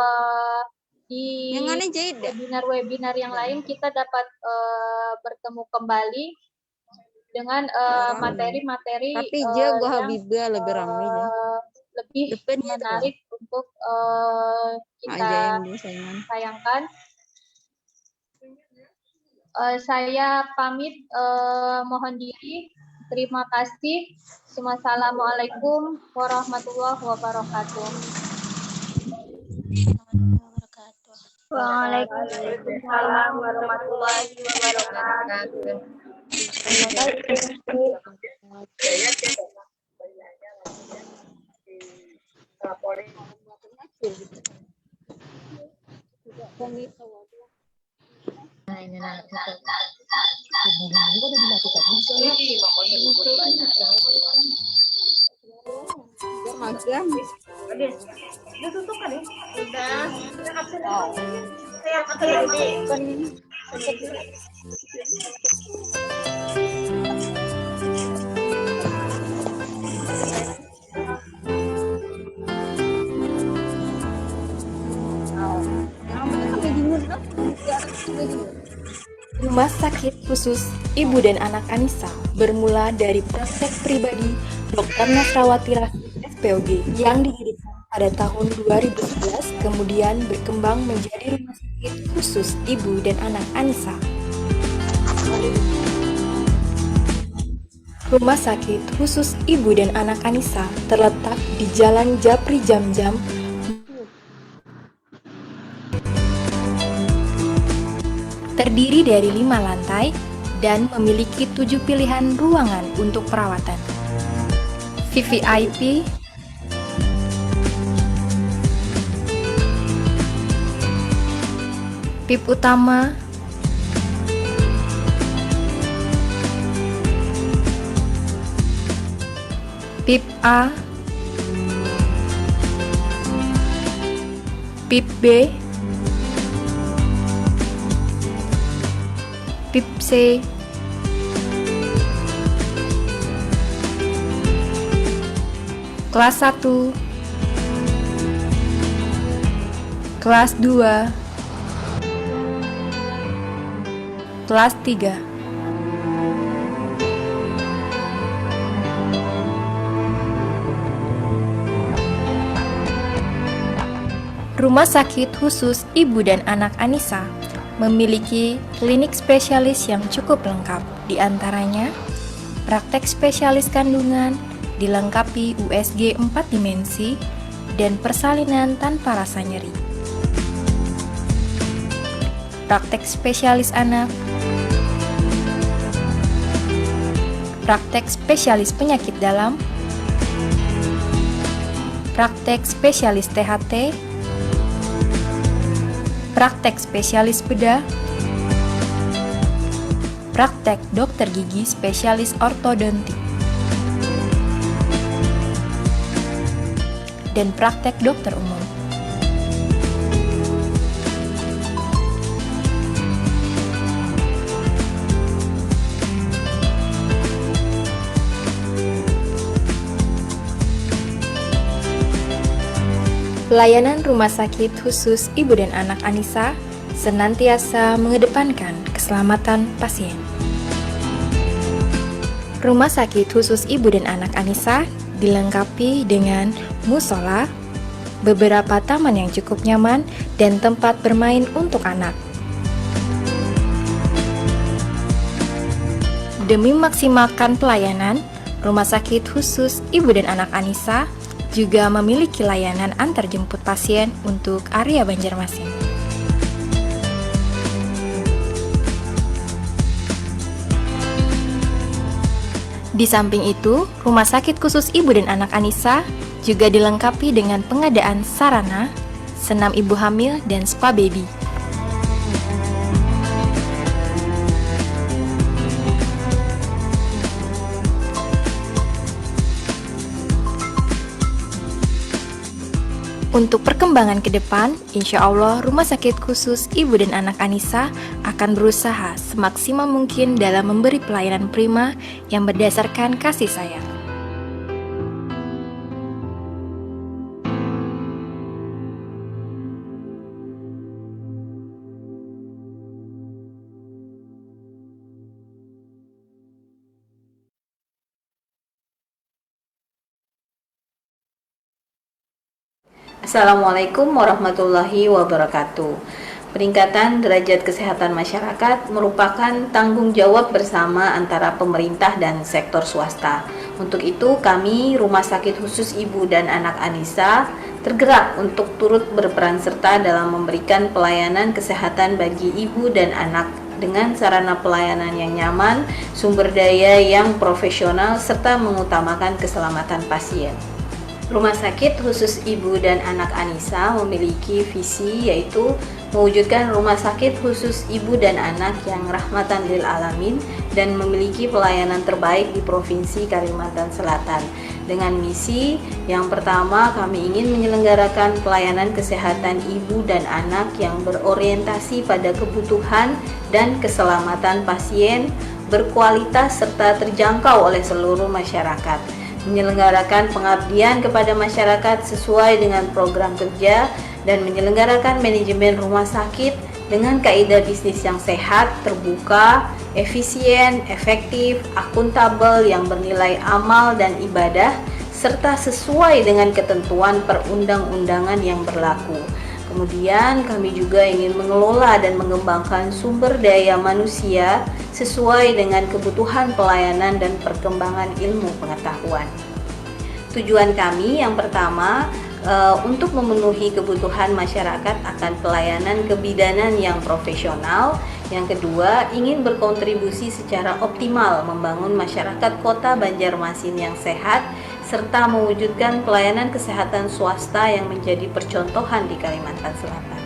C: di
K: Yang aneh jahit dek.
C: webinar-webinar yang lain kita dapat bertemu kembali dengan materi-materi
K: Tapi dia gua
C: yang
K: Habibah lebih ramai deh.
C: lebih
K: Depannya
C: menarik untuk
K: aja
C: kita
K: yang dia saingan.
C: sayangkan. Saya pamit mohon diri. Terima kasih. Wassalamualaikum warahmatullahi wabarakatuh.
H: Waalaikumsalam warahmatullahi wabarakatuh.
K: Magang.
M: Udah tutup kan ya? Udah. Saya
A: Rumah Sakit Khusus Ibu dan Anak Anissa bermula dari praktek pribadi Dr. Nasrawati Rasid SPOG yang didirikan pada tahun 2011, kemudian berkembang menjadi Rumah Sakit Khusus Ibu dan Anak Anissa. Rumah Sakit Khusus Ibu dan Anak Anissa terletak di Jalan Japri Jamjam, terdiri dari 5 lantai dan memiliki 7 pilihan ruangan untuk perawatan. VVIP, PIP utama, PIP A, PIP B, PIP C, kelas 1, kelas 2, kelas 3. Rumah Sakit Khusus Ibu dan Anak Anissa memiliki klinik spesialis yang cukup lengkap, di antaranya praktek spesialis kandungan, dilengkapi USG 4 dimensi, dan persalinan tanpa rasa nyeri. Praktek spesialis anak, praktek spesialis penyakit dalam, praktek spesialis THT, praktek spesialis bedah, praktek dokter gigi spesialis ortodontik, dan praktek dokter umum. Pelayanan Rumah Sakit Khusus Ibu dan Anak Anissa senantiasa mengedepankan keselamatan pasien. Rumah Sakit Khusus Ibu dan Anak Anissa dilengkapi dengan musola, beberapa taman yang cukup nyaman, dan tempat bermain untuk anak. Demi maksimalkan pelayanan, Rumah Sakit Khusus Ibu dan Anak Anissa juga memiliki layanan antar jemput pasien untuk area Banjarmasin. Di samping itu, Rumah Sakit Khusus Ibu dan Anak Anissa juga dilengkapi dengan pengadaan sarana, senam ibu hamil, dan spa baby. Untuk perkembangan ke depan, insya Allah Rumah Sakit Khusus Ibu dan Anak Anissa akan berusaha semaksimal mungkin dalam memberi pelayanan prima yang berdasarkan kasih sayang.
B: Assalamualaikum warahmatullahi wabarakatuh. Peningkatan derajat kesehatan masyarakat merupakan tanggung jawab bersama antara pemerintah dan sektor swasta. Untuk itu, kami Rumah Sakit Khusus Ibu dan Anak Anissa tergerak untuk turut berperan serta dalam memberikan pelayanan kesehatan bagi ibu dan anak dengan sarana pelayanan yang nyaman, sumber daya yang profesional, serta mengutamakan keselamatan pasien. Rumah Sakit Khusus Ibu dan Anak Anissa memiliki visi yaitu mewujudkan rumah sakit khusus ibu dan anak yang rahmatan lil alamin dan memiliki pelayanan terbaik di Provinsi Kalimantan Selatan. Dengan misi yang pertama, kami ingin menyelenggarakan pelayanan kesehatan ibu dan anak yang berorientasi pada kebutuhan dan keselamatan pasien, berkualitas serta terjangkau oleh seluruh masyarakat. Menyelenggarakan pengabdian kepada masyarakat sesuai dengan program kerja dan menyelenggarakan manajemen rumah sakit dengan kaidah bisnis yang sehat, terbuka, efisien, efektif, akuntabel yang bernilai amal dan ibadah serta sesuai dengan ketentuan perundang-undangan yang berlaku. Kemudian kami juga ingin mengelola dan mengembangkan sumber daya manusia sesuai dengan kebutuhan pelayanan dan perkembangan ilmu pengetahuan. Tujuan kami yang pertama untuk memenuhi kebutuhan masyarakat akan pelayanan kebidanan yang profesional. Yang kedua, ingin berkontribusi secara optimal membangun masyarakat kota Banjarmasin yang sehat serta mewujudkan pelayanan kesehatan swasta yang menjadi percontohan di Kalimantan Selatan.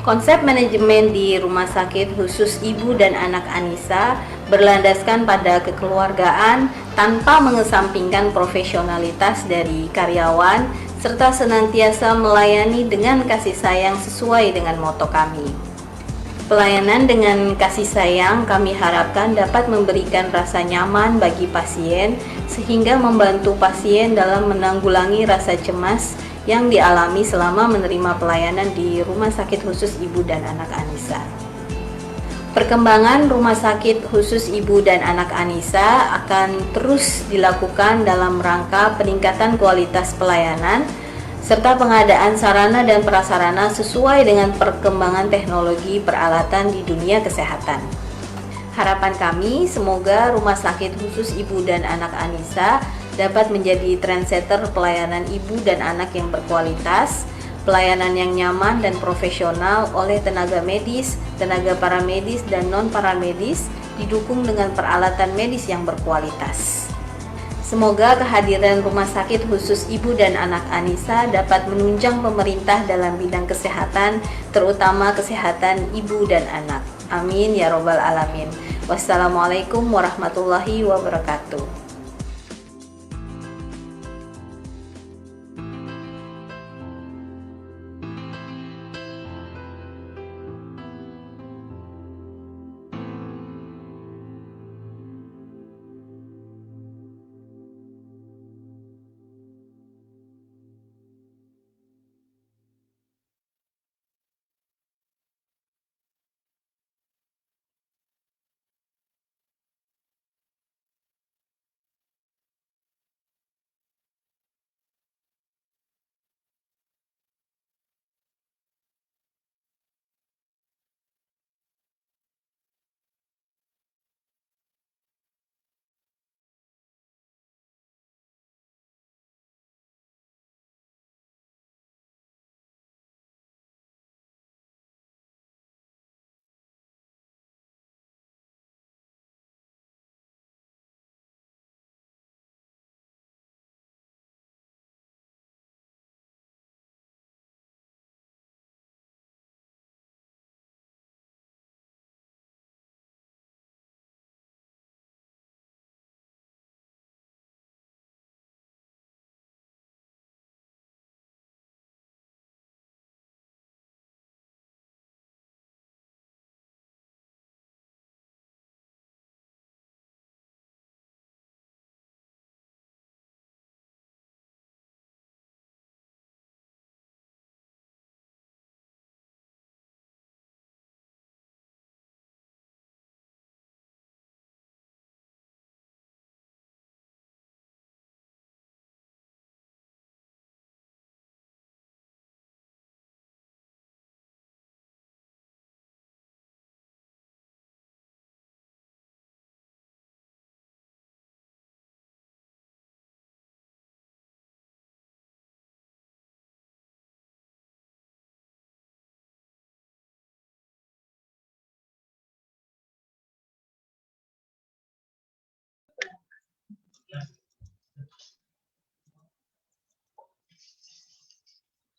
B: Konsep manajemen di Rumah Sakit Khusus Ibu dan Anak Anissa berlandaskan pada kekeluargaan tanpa mengesampingkan profesionalitas dari karyawan serta senantiasa melayani dengan kasih sayang sesuai dengan moto kami. Pelayanan dengan kasih sayang kami harapkan dapat memberikan rasa nyaman bagi pasien sehingga membantu pasien dalam menanggulangi rasa cemas yang dialami selama menerima pelayanan di Rumah Sakit Khusus Ibu dan Anak Anissa. Perkembangan Rumah Sakit Khusus Ibu dan Anak Anissa akan terus dilakukan dalam rangka peningkatan kualitas pelayanan serta pengadaan sarana dan prasarana sesuai dengan perkembangan teknologi peralatan di dunia kesehatan. Harapan kami semoga Rumah Sakit Khusus Ibu dan Anak Anissa dapat menjadi trendsetter pelayanan ibu dan anak yang berkualitas, pelayanan yang nyaman dan profesional oleh tenaga medis, tenaga paramedis, dan non-paramedis, didukung dengan peralatan medis yang berkualitas. Semoga kehadiran Rumah Sakit Khusus Ibu dan Anak Anissa dapat menunjang pemerintah dalam bidang kesehatan, terutama kesehatan ibu dan anak. Amin ya robbal alamin. Wassalamualaikum warahmatullahi wabarakatuh.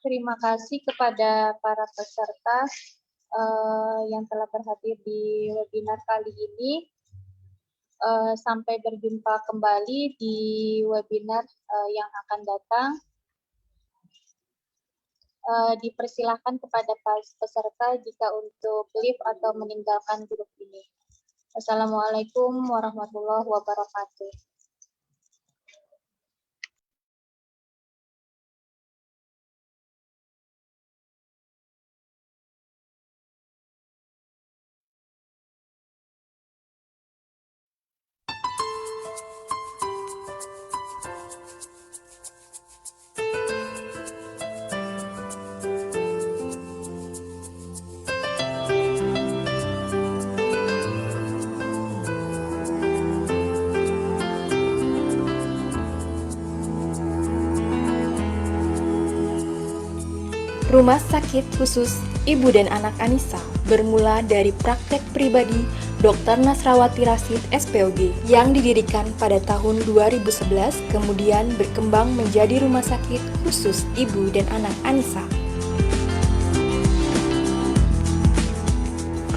C: Terima kasih kepada para peserta yang telah berhadir di webinar kali ini. Sampai berjumpa kembali di webinar yang akan datang. Dipersilahkan kepada peserta jika untuk leave atau meninggalkan grup ini. Assalamualaikum warahmatullahi wabarakatuh.
A: Rumah Sakit Khusus Ibu dan Anak Anissa bermula dari praktek pribadi Dr. Nasrawati Rasid SPOG yang didirikan pada tahun 2011 kemudian berkembang menjadi Rumah Sakit Khusus Ibu dan Anak Anissa.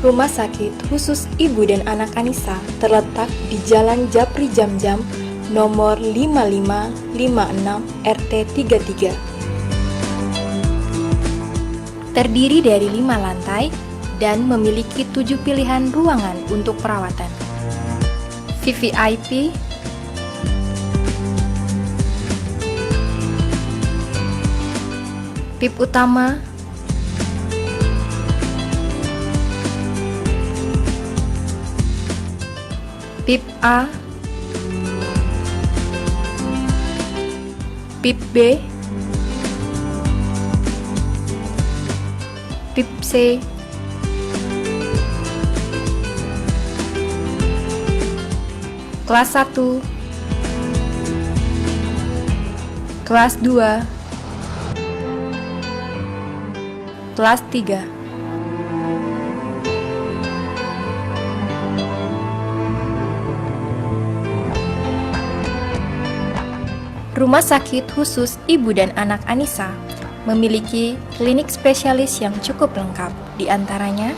A: Rumah Sakit Khusus Ibu dan Anak Anissa terletak di Jalan Japri Jamjam nomor 5556 RT 33. Terdiri dari 5 lantai dan memiliki 7 pilihan ruangan untuk perawatan. VVIP, PIP utama, PIP A, PIP B, PIP C, kelas 1, kelas 2, kelas 3. Rumah Sakit Khusus Ibu dan Anak Anissa memiliki klinik spesialis yang cukup lengkap, di antaranya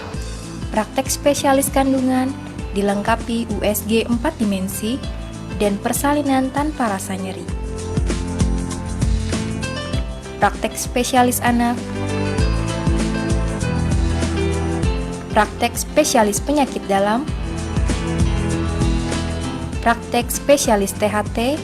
A: praktek spesialis kandungan, dilengkapi USG 4 dimensi, dan persalinan tanpa rasa nyeri. Praktek spesialis anak, praktek spesialis penyakit dalam, praktek spesialis THT,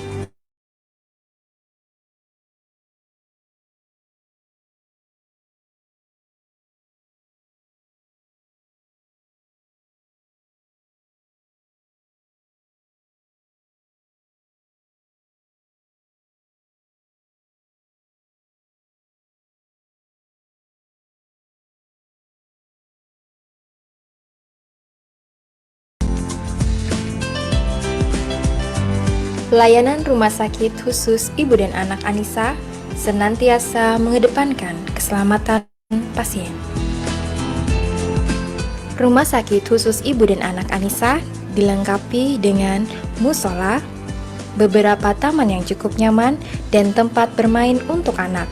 A: Pelayanan Rumah Sakit Khusus Ibu dan Anak Anissa senantiasa mengedepankan keselamatan pasien. Rumah Sakit Khusus Ibu dan Anak Anissa dilengkapi dengan musola, beberapa taman yang cukup nyaman, dan tempat bermain untuk anak.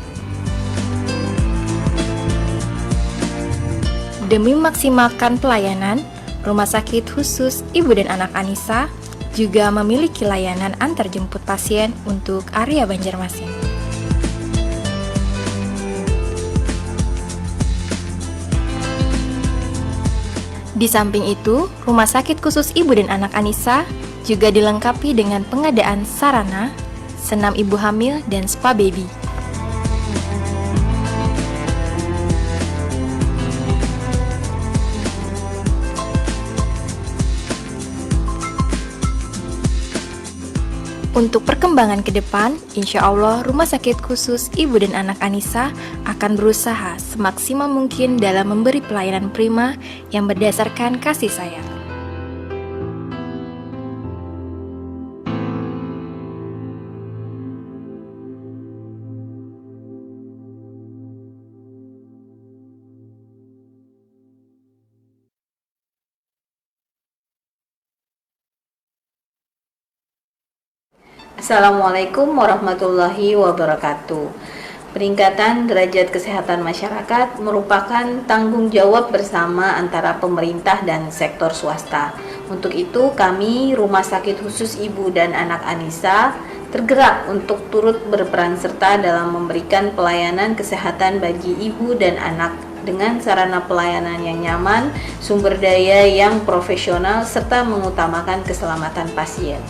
A: Demi memaksimalkan pelayanan, Rumah Sakit Khusus Ibu dan Anak Anissa juga memiliki layanan antar jemput pasien untuk area Banjarmasin. Di samping itu, Rumah Sakit Khusus Ibu dan Anak Anissa juga dilengkapi dengan pengadaan sarana, senam ibu hamil, dan spa baby. Untuk perkembangan ke depan, insya Allah Rumah Sakit Khusus Ibu dan Anak Anissa akan berusaha semaksimal mungkin dalam memberi pelayanan prima yang berdasarkan kasih sayang.
B: Assalamualaikum warahmatullahi wabarakatuh. Peningkatan derajat kesehatan masyarakat merupakan tanggung jawab bersama antara pemerintah dan sektor swasta. Untuk itu, kami Rumah Sakit Khusus Ibu dan Anak Anissa tergerak untuk turut berperan serta dalam memberikan pelayanan kesehatan bagi ibu dan anak dengan sarana pelayanan yang nyaman, sumber daya yang profesional, serta mengutamakan keselamatan pasien.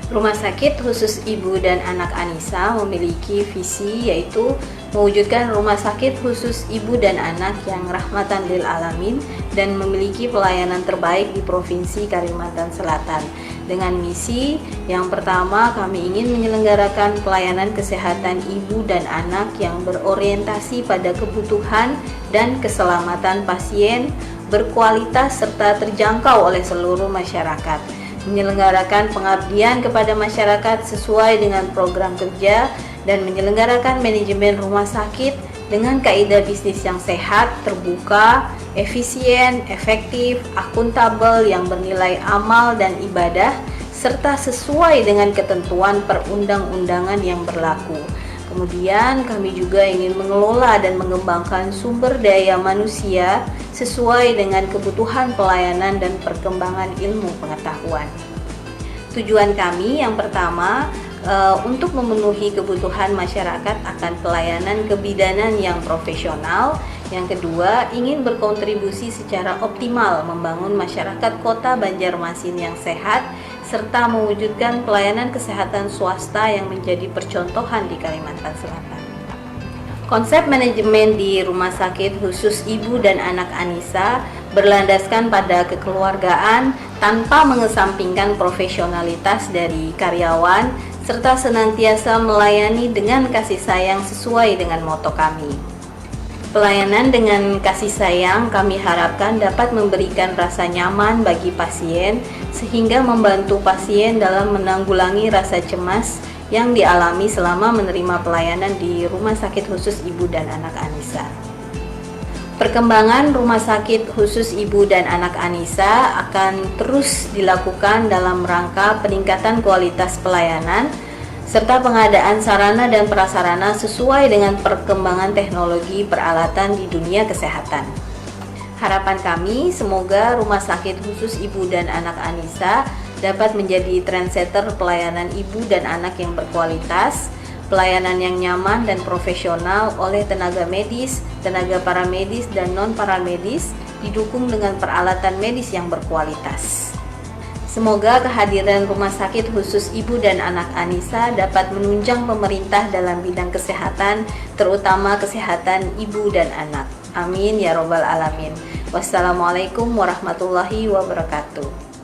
B: Rumah Sakit Khusus Ibu dan Anak Anissa memiliki visi yaitu mewujudkan rumah sakit khusus ibu dan anak yang rahmatan lil alamin dan memiliki pelayanan terbaik di Provinsi Kalimantan Selatan. Dengan misi yang pertama, kami ingin menyelenggarakan pelayanan kesehatan ibu dan anak yang berorientasi pada kebutuhan dan keselamatan pasien, berkualitas serta terjangkau oleh seluruh masyarakat. Menyelenggarakan pengabdian kepada masyarakat sesuai dengan program kerja dan menyelenggarakan manajemen rumah sakit dengan kaidah bisnis yang sehat, terbuka, efisien, efektif, akuntabel, yang bernilai amal dan ibadah, serta sesuai dengan ketentuan perundang-undangan yang berlaku. Kemudian kami juga ingin mengelola dan mengembangkan sumber daya manusia sesuai dengan kebutuhan pelayanan dan perkembangan ilmu pengetahuan. Tujuan kami yang pertama, untuk memenuhi kebutuhan masyarakat akan pelayanan kebidanan yang profesional. Yang kedua, ingin berkontribusi secara optimal membangun masyarakat kota Banjarmasin yang sehat, serta mewujudkan pelayanan kesehatan swasta yang menjadi percontohan di Kalimantan Selatan. Konsep manajemen di Rumah Sakit Khusus Ibu dan Anak Anissa berlandaskan pada kekeluargaan tanpa mengesampingkan profesionalitas dari karyawan, serta senantiasa melayani dengan kasih sayang sesuai dengan moto kami. Pelayanan dengan kasih sayang kami harapkan dapat memberikan rasa nyaman bagi pasien sehingga membantu pasien dalam menanggulangi rasa cemas yang dialami selama menerima pelayanan di Rumah Sakit Khusus Ibu dan Anak Anissa. Perkembangan Rumah Sakit Khusus Ibu dan Anak Anissa akan terus dilakukan dalam rangka peningkatan kualitas pelayanan serta pengadaan sarana dan prasarana sesuai dengan perkembangan teknologi peralatan di dunia kesehatan. Harapan kami semoga Rumah Sakit Khusus Ibu dan Anak Anissa dapat menjadi trendsetter pelayanan ibu dan anak yang berkualitas, pelayanan yang nyaman dan profesional oleh tenaga medis, tenaga paramedis, dan non-paramedis, didukung dengan peralatan medis yang berkualitas. Semoga kehadiran Rumah Sakit Khusus Ibu dan Anak Anissa dapat menunjang pemerintah dalam bidang kesehatan, terutama kesehatan ibu dan anak. Amin ya robbal alamin. Wassalamualaikum warahmatullahi wabarakatuh.